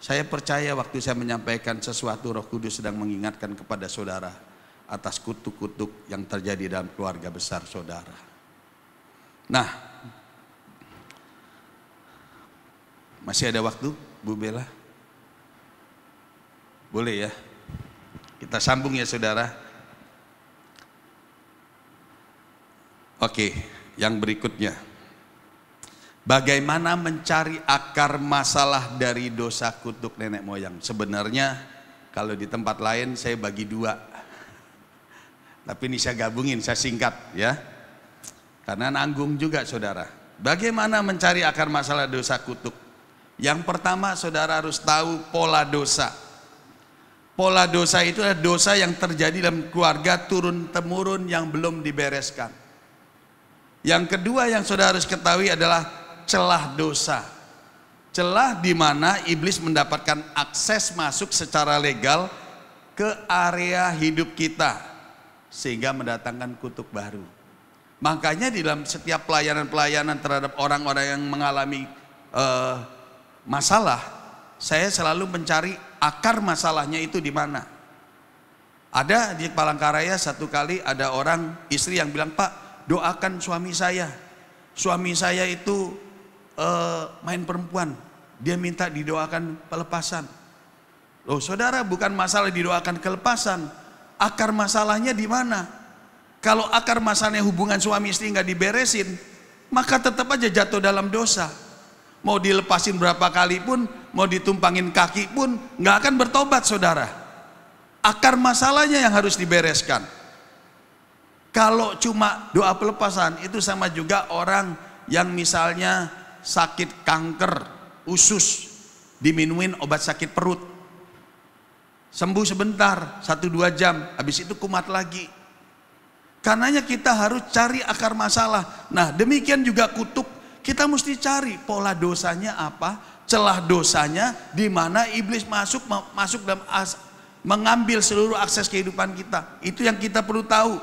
Saya percaya waktu saya menyampaikan sesuatu, Roh Kudus sedang mengingatkan kepada saudara atas kutuk-kutuk yang terjadi dalam keluarga besar saudara. Nah, masih ada waktu, Bu Bella? Boleh ya? Kita sambung ya saudara. Oke, yang berikutnya. Bagaimana mencari akar masalah dari dosa kutuk nenek moyang? Sebenarnya kalau di tempat lain saya bagi dua. Tapi ini saya gabungin, saya singkat ya. Karena nanggung juga saudara. Bagaimana mencari akar masalah dosa kutuk? Yang pertama saudara harus tahu pola dosa. Pola dosa itu adalah dosa yang terjadi dalam keluarga turun-temurun yang belum dibereskan. Yang kedua yang saudara harus ketahui adalah celah dosa. Celah di mana iblis mendapatkan akses masuk secara legal ke area hidup kita sehingga mendatangkan kutuk baru. Makanya di dalam setiap pelayanan-pelayanan terhadap orang-orang yang mengalami masalah, saya selalu mencari akar masalahnya itu di mana. Ada di Palangkaraya satu kali ada orang istri yang bilang, "Pak, doakan suami saya. Suami saya itu main perempuan, dia minta didoakan pelepasan." Loh saudara, bukan masalah didoakan kelepasan, akar masalahnya di mana? Kalau akar masalahnya hubungan suami istri nggak diberesin, maka tetap aja jatuh dalam dosa. Mau dilepasin berapa kali pun, mau ditumpangin kaki pun nggak akan bertobat saudara. Akar masalahnya yang harus dibereskan. Kalau cuma doa pelepasan itu sama juga orang yang misalnya sakit kanker usus, diminumin obat sakit perut, sembuh sebentar 1-2 jam, habis itu kumat lagi. Karenanya kita harus cari akar masalah. Nah demikian juga kutuk, kita mesti cari pola dosanya apa, celah dosanya di mana iblis masuk dalam mengambil seluruh akses kehidupan kita. Itu yang kita perlu tahu.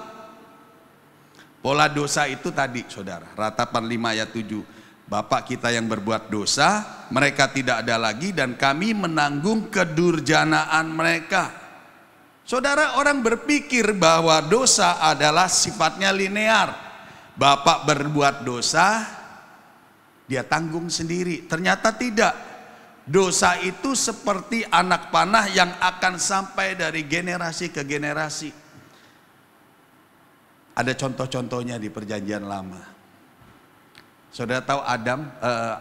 Pola dosa itu tadi saudara, Ratapan 5 ayat 7. Bapak kita yang berbuat dosa, mereka tidak ada lagi dan kami menanggung kedurjanaan mereka. Saudara, orang berpikir bahwa dosa adalah sifatnya linear. Bapak berbuat dosa, dia tanggung sendiri. Ternyata tidak. Dosa itu seperti anak panah yang akan sampai dari generasi ke generasi. Ada contoh-contohnya di Perjanjian Lama. Saudara tahu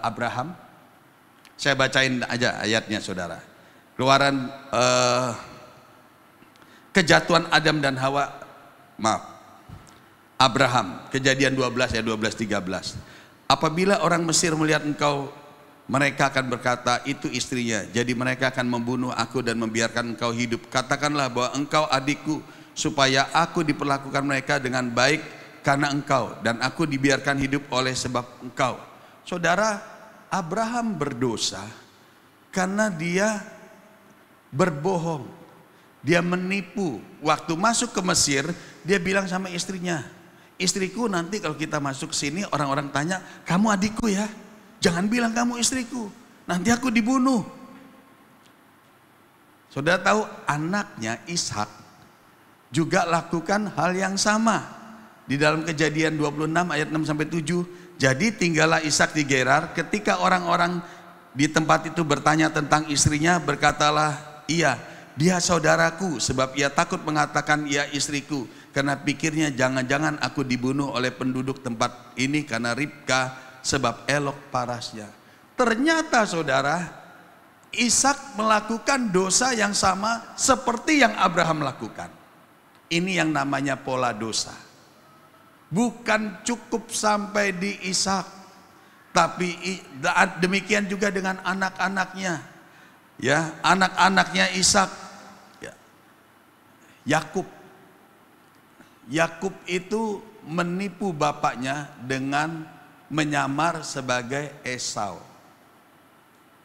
Abraham? Saya bacain aja ayatnya saudara. Keluaran kejatuhan Adam dan Hawa, Abraham, Kejadian 12 ayat 12-13. Apabila orang Mesir melihat engkau, mereka akan berkata, itu istrinya. Jadi mereka akan membunuh aku dan membiarkan engkau hidup. Katakanlah bahwa engkau adikku, supaya aku diperlakukan mereka dengan baik karena engkau, dan aku dibiarkan hidup oleh sebab engkau. Saudara, Abraham berdosa karena dia berbohong, dia menipu. Waktu masuk ke Mesir, dia bilang sama istrinya, istriku nanti kalau kita masuk sini orang-orang tanya, kamu adikku ya, jangan bilang kamu istriku, nanti aku dibunuh. Saudara tahu anaknya Ishak juga lakukan hal yang sama. Di dalam Kejadian 26 ayat 6-7, jadi tinggallah Ishak di Gerar. Ketika orang-orang di tempat itu bertanya tentang istrinya, berkatalah, iya, dia saudaraku, sebab ia takut mengatakan ia istriku, karena pikirnya jangan-jangan aku dibunuh oleh penduduk tempat ini karena Ribka, sebab elok parasnya. Ternyata saudara, Ishak melakukan dosa yang sama seperti yang Abraham lakukan. Ini yang namanya pola dosa. Bukan cukup sampai di Ishak, tapi demikian juga dengan anak-anaknya, ya, anak-anaknya Ishak, ya. Yakub itu menipu bapaknya dengan menyamar sebagai Esau,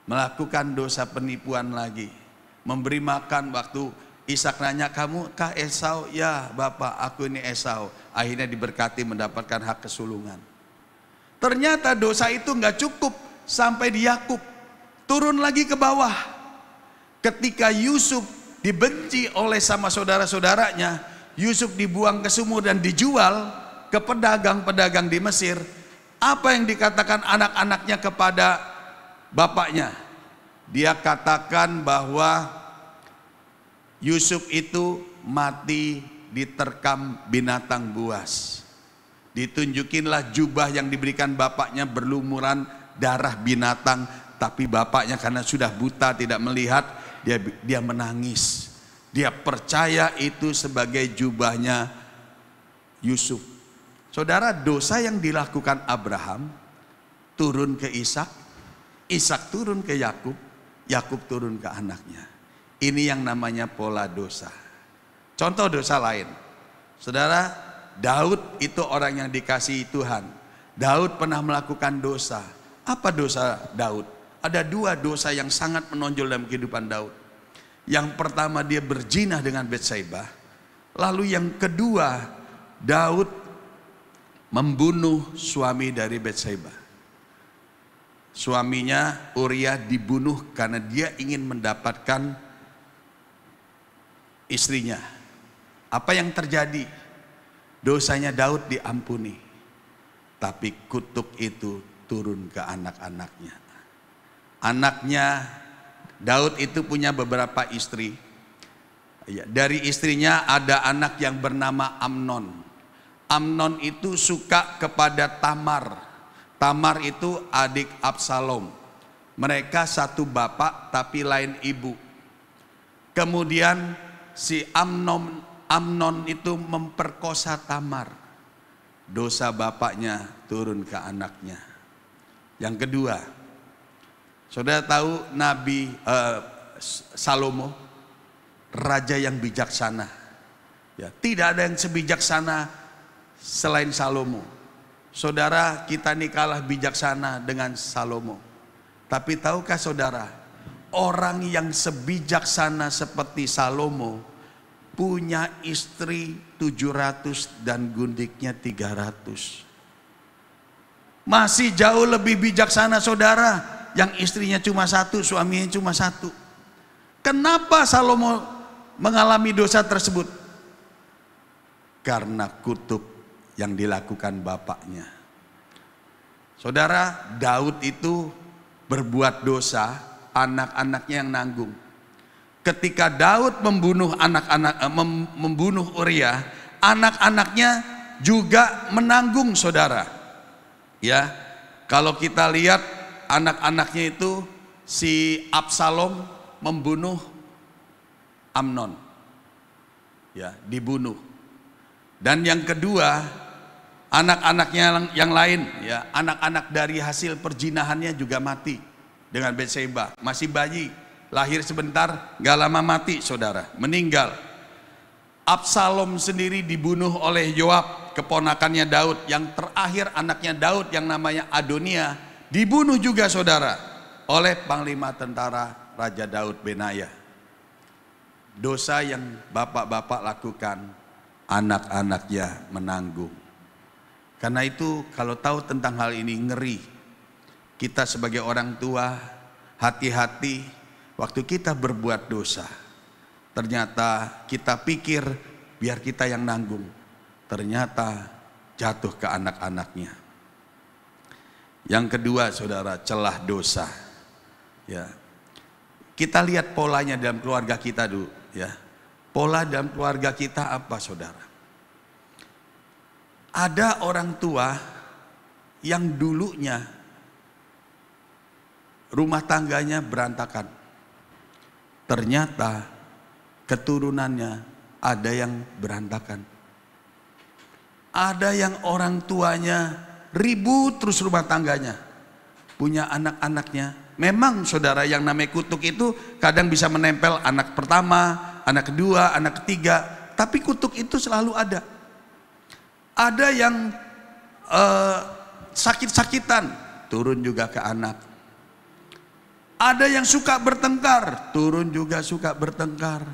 melakukan dosa penipuan lagi, memberi makan. Waktu Ishak nanya, kamu kah Esau? Ya bapak, aku ini Esau. Akhirnya diberkati mendapatkan hak kesulungan. Ternyata dosa itu nggak cukup sampai di Yakub, turun lagi ke bawah. Ketika Yusuf dibenci oleh sama saudara-saudaranya, Yusuf dibuang ke sumur dan dijual ke pedagang-pedagang di Mesir. Apa yang dikatakan anak-anaknya kepada bapaknya? Dia katakan bahwa Yusuf itu mati diterkam binatang buas. Ditunjukinlah jubah yang diberikan bapaknya berlumuran darah binatang, tapi bapaknya karena sudah buta tidak melihat, dia menangis. Dia percaya itu sebagai jubahnya Yusuf. Saudara, dosa yang dilakukan Abraham turun ke Ishak, Ishak turun ke Yakub, Yakub turun ke anaknya. Ini yang namanya pola dosa. Contoh dosa lain. Saudara, Daud itu orang yang dikasihi Tuhan. Daud pernah melakukan dosa. Apa dosa Daud? Ada dua dosa yang sangat menonjol dalam kehidupan Daud. Yang pertama, dia berzina dengan Batsheba. Lalu yang kedua, Daud membunuh suami dari Batsheba. Suaminya Uria dibunuh karena dia ingin mendapatkan istrinya. Apa yang terjadi? Dosanya Daud diampuni, tapi kutuk itu turun ke anak-anaknya. Anaknya Daud itu punya beberapa istri. Dari istrinya ada anak yang bernama Amnon. Amnon itu suka kepada Tamar. Tamar itu adik Absalom. Mereka satu bapak tapi lain ibu. Kemudian si Amnon itu memperkosa Tamar. Dosa bapaknya turun ke anaknya. Yang kedua, saudara tahu Nabi Salomo, raja yang bijaksana. Ya, tidak ada yang sebijaksana selain Salomo. Saudara, kita ini kalah bijaksana dengan Salomo. Tapi tahukah saudara, orang yang sebijaksana seperti Salomo punya istri 700 dan gundiknya 300. Masih jauh lebih bijaksana saudara yang istrinya cuma satu, suaminya cuma satu. Kenapa Salomo mengalami dosa tersebut? Karena kutuk yang dilakukan bapaknya. Saudara, Daud itu berbuat dosa, anak-anaknya yang nanggung. Ketika Daud membunuh membunuh Uria, anak-anaknya juga menanggung saudara. Ya, kalau kita lihat anak-anaknya itu si Absalom membunuh Amnon, ya dibunuh. Dan yang kedua, anak-anaknya yang lain, ya anak-anak dari hasil perzinahannya juga mati dengan Batsheba, masih bayi. Lahir sebentar, gak lama mati saudara, meninggal. Absalom sendiri dibunuh oleh Yoab, keponakannya Daud. Yang terakhir anaknya Daud yang namanya Adonia dibunuh juga saudara oleh panglima tentara Raja Daud Benaya. Dosa yang bapak-bapak lakukan, anak-anaknya menanggung. Karena itu kalau tahu tentang hal ini ngeri. Kita sebagai orang tua hati-hati. Waktu kita berbuat dosa, ternyata kita pikir biar kita yang nanggung, ternyata jatuh ke anak-anaknya. Yang kedua saudara, celah dosa. Ya, kita lihat polanya dalam keluarga kita dulu. Ya, pola dalam keluarga kita apa saudara? Ada orang tua yang dulunya rumah tangganya berantakan. Ternyata keturunannya ada yang berantakan. Ada yang orang tuanya ribut terus rumah tangganya. Punya anak-anaknya. Memang saudara yang namanya kutuk itu kadang bisa menempel anak pertama, anak kedua, anak ketiga. Tapi kutuk itu selalu ada. Ada yang sakit-sakitan, turun juga ke anak. Ada yang suka bertengkar, turun juga suka bertengkar.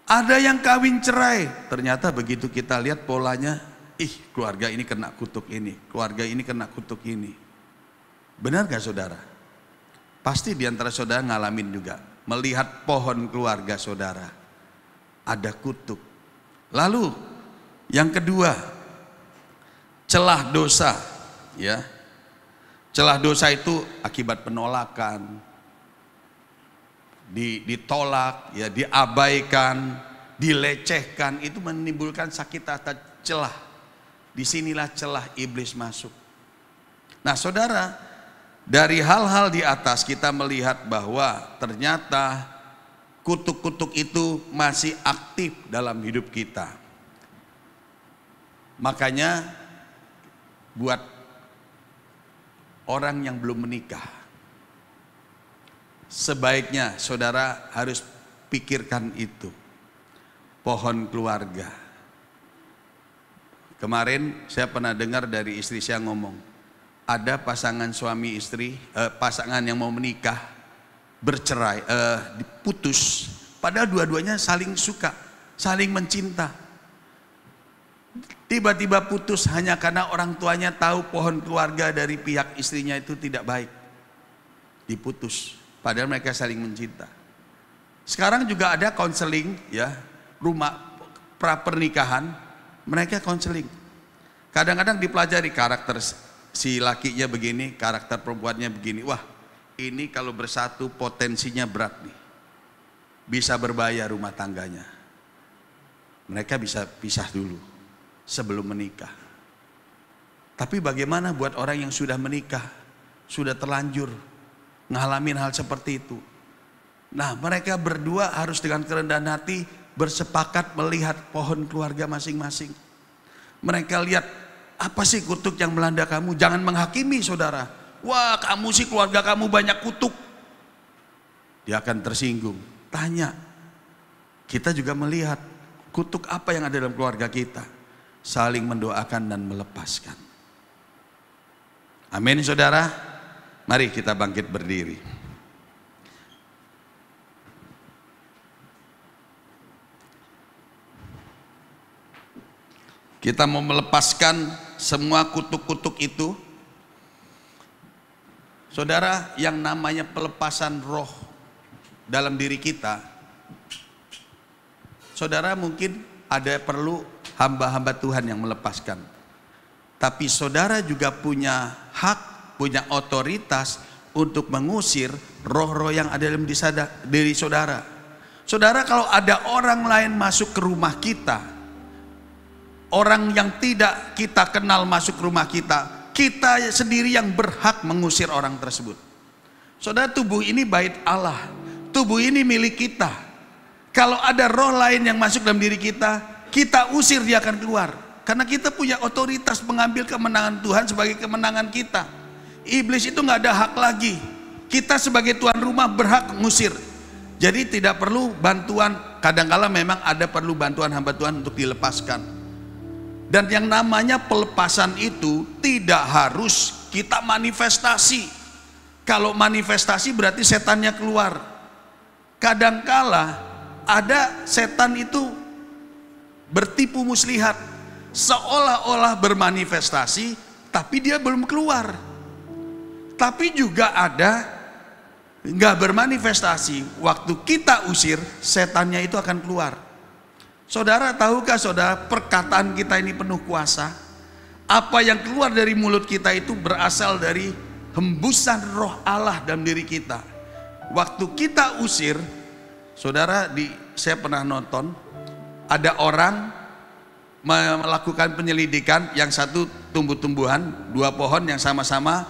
Ada yang kawin cerai, ternyata begitu kita lihat polanya, keluarga ini kena kutuk ini, keluarga ini kena kutuk ini. Benar gak saudara? Pasti diantara saudara ngalamin juga, melihat pohon keluarga saudara, ada kutuk. Lalu yang kedua, celah dosa. ya. Celah dosa itu akibat penolakan, ditolak, ya, diabaikan, dilecehkan, itu menimbulkan sakit atau celah. Disinilah celah iblis masuk. Nah saudara, dari hal-hal di atas kita melihat bahwa ternyata kutuk-kutuk itu masih aktif dalam hidup kita. Makanya buat orang yang belum menikah, sebaiknya saudara harus pikirkan itu. Pohon keluarga. Kemarin saya pernah dengar dari istri saya ngomong, ada pasangan suami istri, pasangan yang mau menikah, bercerai, diputus, padahal dua-duanya saling suka, saling mencinta. Tiba-tiba putus hanya karena orang tuanya tahu pohon keluarga dari pihak istrinya itu tidak baik. Diputus, padahal mereka saling mencinta. Sekarang juga ada konseling, ya, rumah pra pernikahan, mereka konseling. Kadang-kadang dipelajari karakter si lakinya begini, karakter perempuannya begini. Wah, ini kalau bersatu potensinya berat nih, bisa berbahaya rumah tangganya. Mereka bisa pisah dulu sebelum menikah. Tapi bagaimana buat orang yang sudah menikah, sudah terlanjur ngalamin hal seperti itu? Nah, mereka berdua harus dengan kerendahan hati bersepakat melihat pohon keluarga masing-masing. Mereka lihat, apa sih kutuk yang melanda kamu? Jangan menghakimi saudara. Wah, kamu sih keluarga kamu banyak kutuk. Dia akan tersinggung. Tanya, kita juga melihat kutuk apa yang ada dalam keluarga kita. Saling mendoakan dan melepaskan. Amin saudara. Mari kita bangkit berdiri. Kita mau melepaskan semua kutuk-kutuk itu. Saudara, yang namanya pelepasan roh dalam diri kita, saudara mungkin ada perlu hamba-hamba Tuhan yang melepaskan. Tapi saudara juga punya hak, punya otoritas untuk mengusir roh-roh yang ada dalam diri saudara. Saudara, kalau ada orang lain masuk ke rumah kita, orang yang tidak kita kenal masuk ke rumah kita, kita sendiri yang berhak mengusir orang tersebut. Saudara, tubuh ini bait Allah, tubuh ini milik kita. Kalau ada roh lain yang masuk dalam diri kita, kita usir, dia akan keluar. Karena kita punya otoritas mengambil kemenangan Tuhan sebagai kemenangan kita. Iblis itu nggak ada hak lagi. Kita sebagai tuan rumah berhak mengusir. Jadi tidak perlu bantuan. Kadang-kala memang ada perlu bantuan hamba Tuhan untuk dilepaskan. Dan yang namanya pelepasan itu tidak harus kita manifestasi. Kalau manifestasi berarti setannya keluar. Kadangkala ada setan itu bertipu muslihat, seolah-olah bermanifestasi tapi dia belum keluar. Tapi juga ada nggak bermanifestasi, waktu kita usir setannya itu akan keluar. Saudara, tahukah saudara, perkataan kita ini penuh kuasa? Apa yang keluar dari mulut kita itu berasal dari hembusan roh Allah dalam diri kita. Waktu kita usir, saudara, saya pernah nonton, ada orang melakukan penyelidikan, yang satu tumbuh-tumbuhan, dua pohon yang sama-sama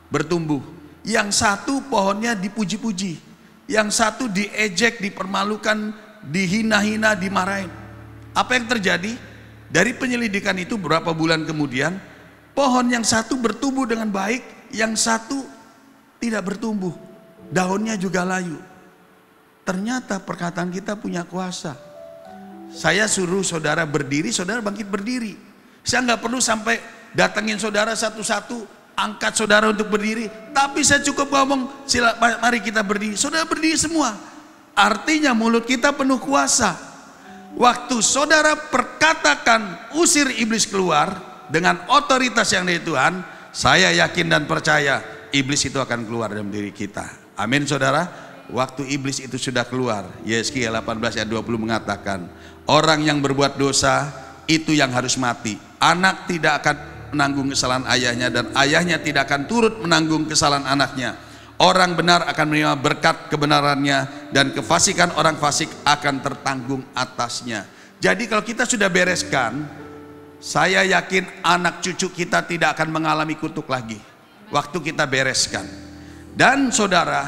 bertumbuh. Yang satu pohonnya dipuji-puji, yang satu diejek, dipermalukan, dihina-hina, dimarahin. Apa yang terjadi? Dari penyelidikan itu beberapa bulan kemudian, pohon yang satu bertumbuh dengan baik, yang satu tidak bertumbuh, daunnya juga layu. Ternyata perkataan kita punya kuasa. Saya suruh saudara berdiri, saudara bangkit berdiri. Saya nggak perlu sampai datengin saudara satu-satu, angkat saudara untuk berdiri. Tapi saya cukup ngomong, mari kita berdiri. Saudara berdiri semua. Artinya mulut kita penuh kuasa. Waktu saudara perkatakan usir iblis keluar dengan otoritas yang dari Tuhan, saya yakin dan percaya iblis itu akan keluar dalam diri kita. Amin saudara. Waktu iblis itu sudah keluar, Yesaya 18 ayat 20 mengatakan, orang yang berbuat dosa itu yang harus mati. Anak tidak akan menanggung kesalahan ayahnya, dan ayahnya tidak akan turut menanggung kesalahan anaknya. Orang benar akan menerima berkat kebenarannya, dan kefasikan orang fasik akan tertanggung atasnya. Jadi kalau kita sudah bereskan, saya yakin anak cucu kita tidak akan mengalami kutuk lagi waktu kita bereskan. Dan saudara,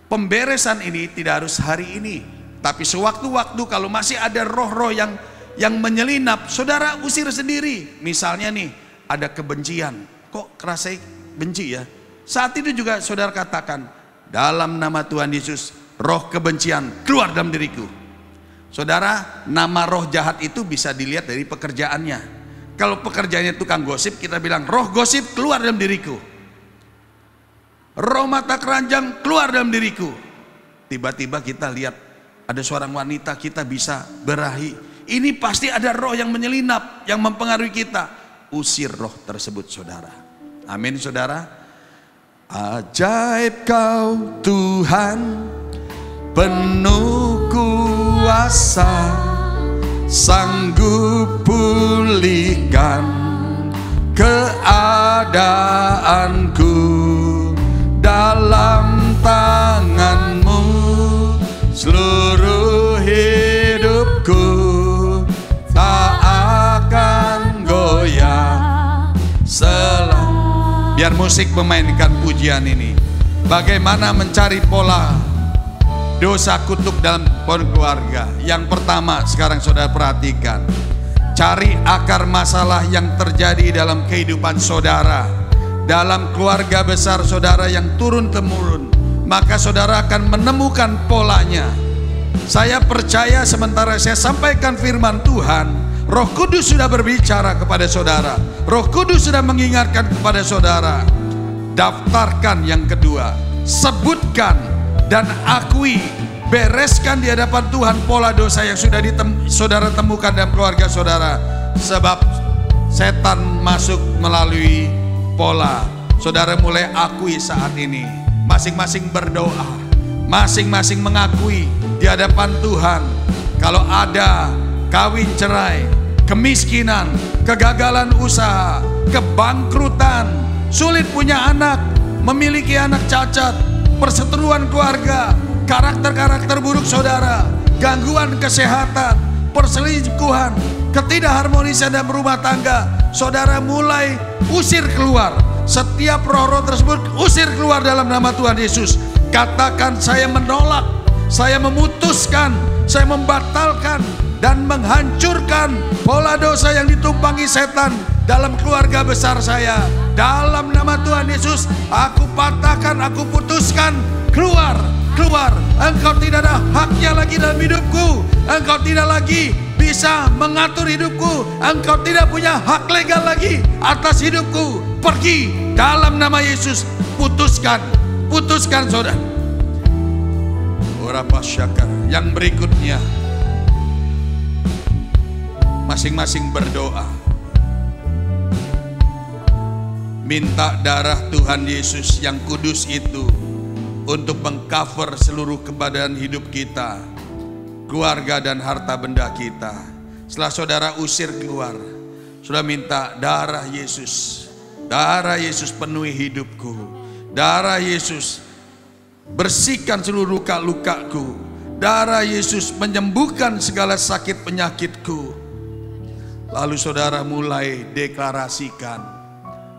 pemberesan ini tidak harus hari ini, tapi sewaktu-waktu kalau masih ada roh-roh yang menyelinap, saudara usir sendiri. Misalnya nih, ada kebencian, kok kerasa benci ya? Saat itu juga saudara katakan, dalam nama Tuhan Yesus, roh kebencian keluar dalam diriku. Saudara, nama roh jahat itu bisa dilihat dari pekerjaannya. Kalau pekerjaannya tukang gosip, kita bilang roh gosip keluar dalam diriku. Roh mata keranjang keluar dalam diriku. Tiba-tiba kita lihat ada seorang wanita, kita bisa berahi. Ini pasti ada roh yang menyelinap, yang mempengaruhi kita. Usir roh tersebut, saudara. Amin, saudara. Ajaib Kau Tuhan, penuh kuasa, sanggup pulihkan keadaanku. Dalam tangan-Mu seluruh hidupku tak akan goyah. Biar musik memainkan pujian ini. Bagaimana mencari pola dosa kutuk dalam keluarga? Yang pertama, sekarang saudara perhatikan, cari akar masalah yang terjadi dalam kehidupan saudara, dalam keluarga besar saudara yang turun-temurun. Maka saudara akan menemukan polanya. Saya percaya sementara saya sampaikan firman Tuhan, Roh Kudus sudah berbicara kepada saudara. Roh Kudus sudah mengingatkan kepada saudara. Daftarkan yang kedua, sebutkan dan akui, bereskan di hadapan Tuhan pola dosa yang sudah saudara temukan dalam keluarga saudara. Sebab setan masuk melalui pola. Saudara mulai akui saat ini. Masing-masing berdoa, masing-masing mengakui di hadapan Tuhan. Kalau ada kawin cerai, kemiskinan, kegagalan usaha, kebangkrutan, sulit punya anak, memiliki anak cacat, perseteruan keluarga, karakter-karakter buruk saudara, gangguan kesehatan, perselingkuhan, ketidakharmonisan dalam rumah tangga, saudara mulai usir keluar. Setiap roh-roh tersebut usir keluar dalam nama Tuhan Yesus. Katakan, saya menolak, saya memutuskan, saya membatalkan dan menghancurkan pola dosa yang ditumpangi setan dalam keluarga besar saya. Dalam nama Tuhan Yesus, aku patahkan, aku putuskan, keluar, keluar. Engkau tidak ada haknya lagi dalam hidupku. Engkau tidak lagi bisa mengatur hidupku. Engkau tidak punya hak legal lagi atas hidupku. Pergi dalam nama Yesus. Putuskan, putuskan saudara. Berapa syakar. Yang berikutnya, masing-masing berdoa, minta darah Tuhan Yesus yang kudus itu untuk mengcover seluruh kebadan hidup kita, keluarga dan harta benda kita. Setelah saudara usir keluar, saudara minta darah Yesus. Darah Yesus penuhi hidupku. Darah Yesus bersihkan seluruh luka-lukaku. Darah Yesus menyembuhkan segala sakit penyakitku. Lalu saudara mulai deklarasikan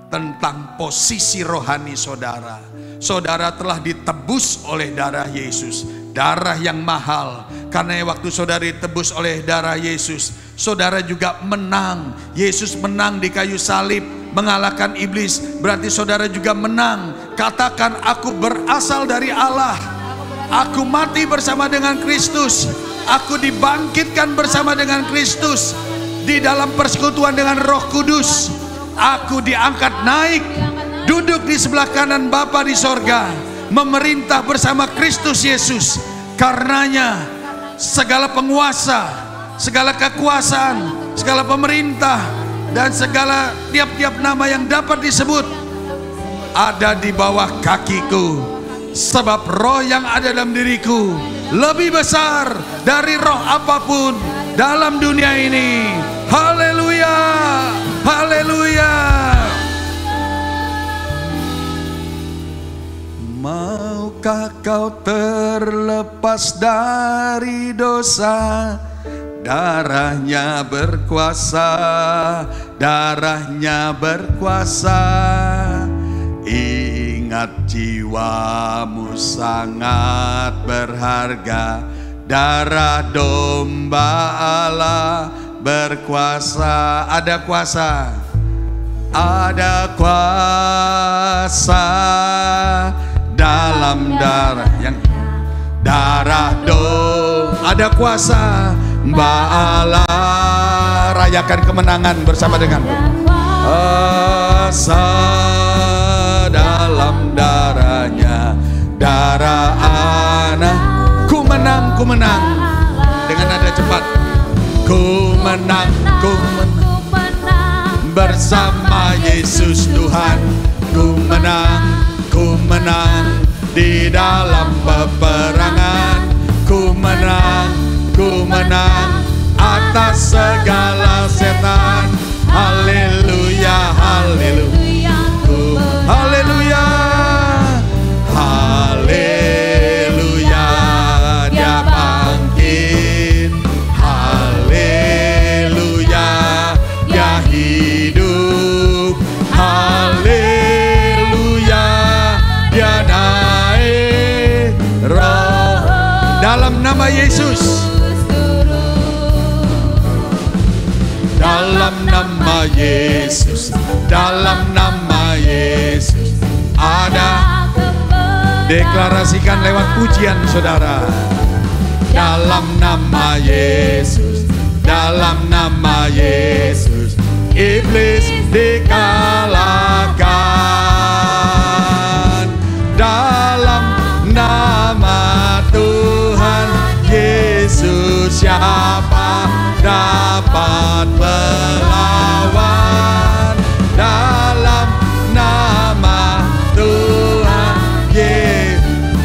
tentang posisi rohani saudara. Saudara telah ditebus oleh darah Yesus, darah yang mahal. Karena waktu saudara ditebus oleh darah Yesus, saudara juga menang. Yesus menang di kayu salib, mengalahkan iblis. Berarti saudara juga menang. Katakan, aku berasal dari Allah. Aku mati bersama dengan Kristus. Aku dibangkitkan bersama dengan Kristus di dalam persekutuan dengan Roh Kudus. Aku diangkat naik, duduk di sebelah kanan Bapa di sorga, memerintah bersama Kristus Yesus. Karenanya segala penguasa, segala kekuasaan, segala pemerintah, dan segala tiap-tiap nama yang dapat disebut ada di bawah kakiku. Sebab roh yang ada dalam diriku lebih besar dari roh apapun dalam dunia ini. Haleluya, haleluya. kau terlepas dari dosa. Darahnya berkuasa, darahnya berkuasa. Ingat jiwamu sangat berharga. Darah domba Allah berkuasa. Ada kuasa, ada kuasa dalam darah yang ada kuasa. Mbak Allah, rayakan kemenangan bersama denganku. Kuasa dalam darahnya, darah anak. Ku menang, ku menang. Dengan nada cepat. Ku menang, ku menang. Bersama Yesus Tuhan. Ku menang, ku menang. Di dalam peperangan. Ku menang, ku menang atas segala setan. Haleluya, haleluya, haleluya, haleluya. Dia bangkit, haleluya. Dia hidup, haleluya. Dia naik roh dalam nama Yesus. Dalam nama Yesus, dalam nama Yesus ada. Deklarasikan lewat pujian saudara. Dalam nama Yesus, dalam nama Yesus, iblis dikalahkan. Dalam nama Tuhan Yesus, siapa dapat melawan? Dalam nama Tuhan Yesus,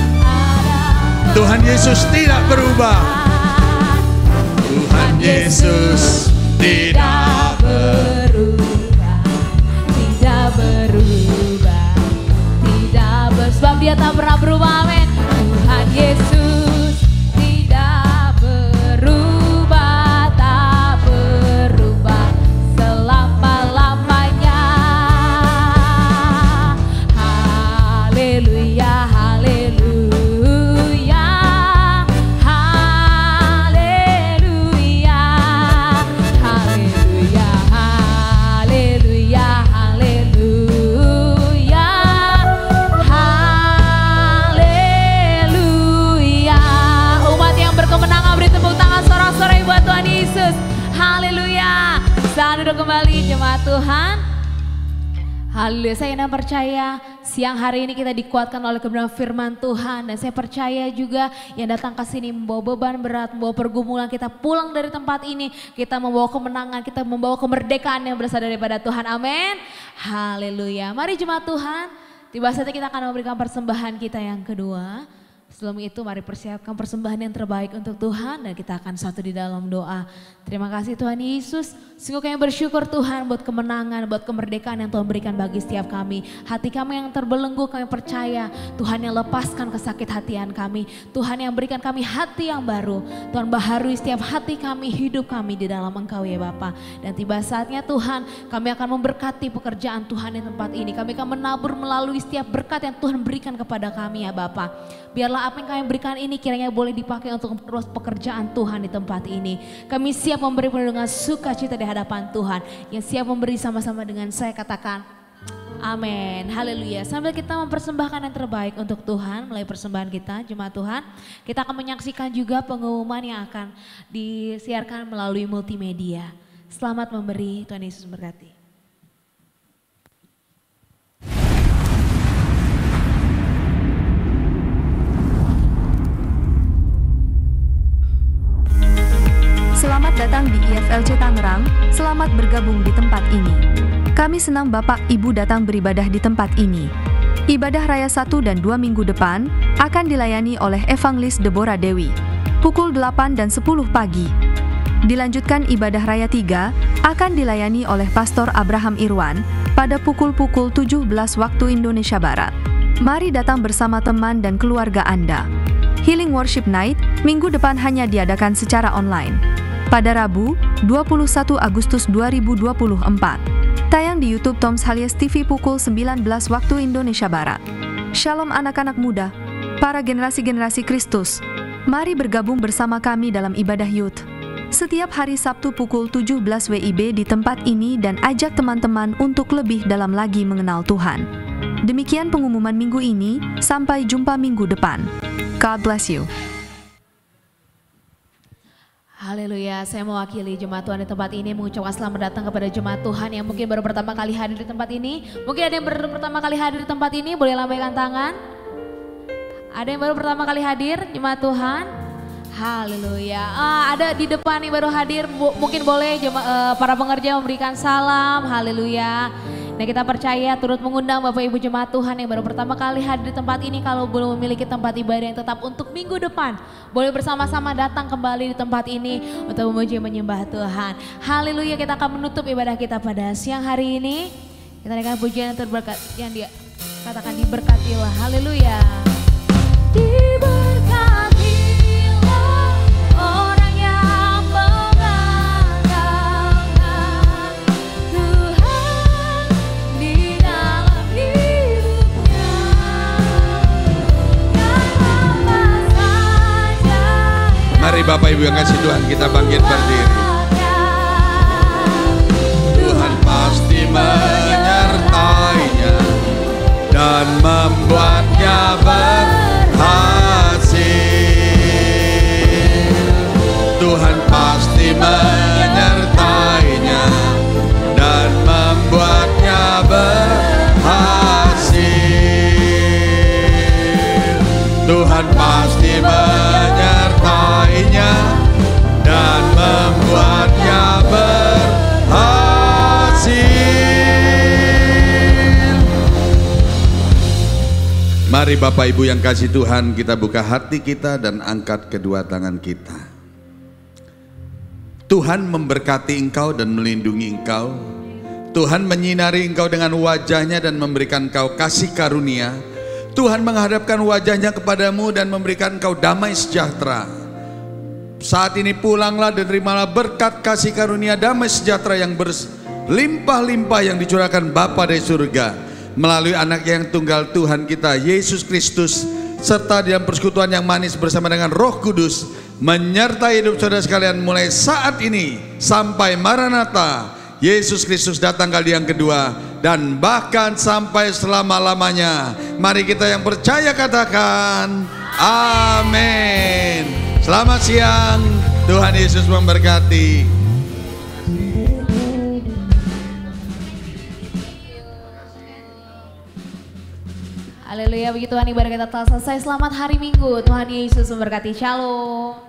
Tuhan Yesus tidak berubah. Tuhan Yesus tidak berubah, tidak berubah, tidak berubah. Sebab Dia tak pernah berubah, amin. Tuhan Yesus tidak berubah, tak berubah selama-lamanya. Haleluya, haleluya, haleluya, haleluya, haleluya, haleluya, haleluya. Umat yang berkemenangan beri tepuk tangan sorak-sorai buat Tuhan Yesus. Haleluya. Saat duduk kembali jemaat Tuhan. Haleluya, saya ingin percaya siang hari ini kita dikuatkan oleh kebenaran firman Tuhan. Dan saya percaya juga yang datang ke sini membawa beban berat, membawa pergumulan, kita pulang dari tempat ini, kita membawa kemenangan, kita membawa kemerdekaan yang berasal daripada Tuhan, amin. Haleluya. Mari jemaat Tuhan, tiba saatnya kita akan memberikan persembahan kita yang kedua. Sebelum itu mari persiapkan persembahan yang terbaik untuk Tuhan dan kita akan satu di dalam doa. Terima kasih Tuhan Yesus, sungguh kami bersyukur Tuhan buat kemenangan, buat kemerdekaan yang Tuhan berikan bagi setiap kami. Hati kami yang terbelenggu, kami percaya Tuhan yang lepaskan kesakit hatian kami. Tuhan yang berikan kami hati yang baru. Tuhan baharui setiap hati kami, hidup kami di dalam Engkau ya Bapa. Dan tiba saatnya Tuhan kami akan memberkati pekerjaan Tuhan di tempat ini. Kami akan menabur melalui setiap berkat yang Tuhan berikan kepada kami ya Bapa. Biarlah apa yang kami berikan ini kiranya boleh dipakai untuk memperluas pekerjaan Tuhan di tempat ini. Kami siap memberi dengan sukacita di hadapan Tuhan. Yang siap memberi sama-sama dengan saya katakan amin. Haleluya. Sambil kita mempersembahkan yang terbaik untuk Tuhan melalui persembahan kita, jemaat Tuhan, kita akan menyaksikan juga pengumuman yang akan disiarkan melalui multimedia. Selamat memberi, Tuhan Yesus memberkati. Selamat datang di IFLC Tangerang, selamat bergabung di tempat ini. Kami senang Bapak Ibu datang beribadah di tempat ini. Ibadah Raya 1 dan 2 minggu depan akan dilayani oleh Evangelis Deborah Dewi, pukul 8 dan 10 pagi. Dilanjutkan Ibadah Raya 3 akan dilayani oleh Pastor Abraham Irwan pada pukul 17 waktu Indonesia Barat. Mari datang bersama teman dan keluarga Anda. Healing Worship Night minggu depan hanya diadakan secara online. Pada Rabu, 21 Agustus 2024. Tayang di YouTube Toms Halies TV pukul 19 waktu Indonesia Barat. Shalom anak-anak muda, para generasi-generasi Kristus. Mari bergabung bersama kami dalam ibadah youth. Setiap hari Sabtu pukul 17 WIB di tempat ini dan ajak teman-teman untuk lebih dalam lagi mengenal Tuhan. Demikian pengumuman minggu ini, sampai jumpa minggu depan. God bless you. Haleluya, saya mewakili jemaat Tuhan di tempat ini mengucapkan selamat datang kepada jemaat Tuhan yang mungkin baru pertama kali hadir di tempat ini. Mungkin ada yang baru pertama kali hadir di tempat ini, boleh lambaikan tangan. Ada yang baru pertama kali hadir, jemaat Tuhan. Haleluya. Ada di depan yang baru hadir, mungkin boleh para pengerja memberikan salam. Haleluya. Nah, kita percaya turut mengundang Bapak Ibu jemaat Tuhan yang baru pertama kali hadir di tempat ini, kalau belum memiliki tempat ibadah yang tetap untuk minggu depan, boleh bersama-sama datang kembali di tempat ini untuk memuji menyembah Tuhan. Haleluya, kita akan menutup ibadah kita pada siang hari ini. Kita dengan pujian yang terberkat, yang dia katakan diberkatilah. Haleluya. Mari Bapak Ibu yang kasih Tuhan, kita bangkit berdiri. Tuhan pasti menyertainya dan membuatnya berhasil. Tuhan pasti menyertainya dan membuatnya berhasil. Tuhan pasti menyertainya dan membuatnya berhasil. Mari Bapak Ibu yang kasih Tuhan, kita buka hati kita dan angkat kedua tangan kita. Tuhan memberkati engkau dan melindungi engkau. Tuhan menyinari engkau dengan wajahnya dan memberikan engkau kasih karunia. Tuhan menghadapkan wajahnya kepadamu dan memberikan engkau damai sejahtera. Saat ini pulanglah dan terimalah berkat kasih karunia damai sejahtera yang berlimpah-limpah yang dicurahkan Bapa dari surga melalui anak yang tunggal Tuhan kita Yesus Kristus, serta dalam persekutuan yang manis bersama dengan Roh Kudus menyertai hidup saudara sekalian mulai saat ini sampai Maranatha Yesus Kristus datang kali yang kedua dan bahkan sampai selama-lamanya. Mari kita yang percaya katakan amin. Selamat siang, Tuhan Yesus memberkati. Haleluya, begitu Tuhan ibadah kita telah selesai. Selamat hari Minggu, Tuhan Yesus memberkati. Shalom.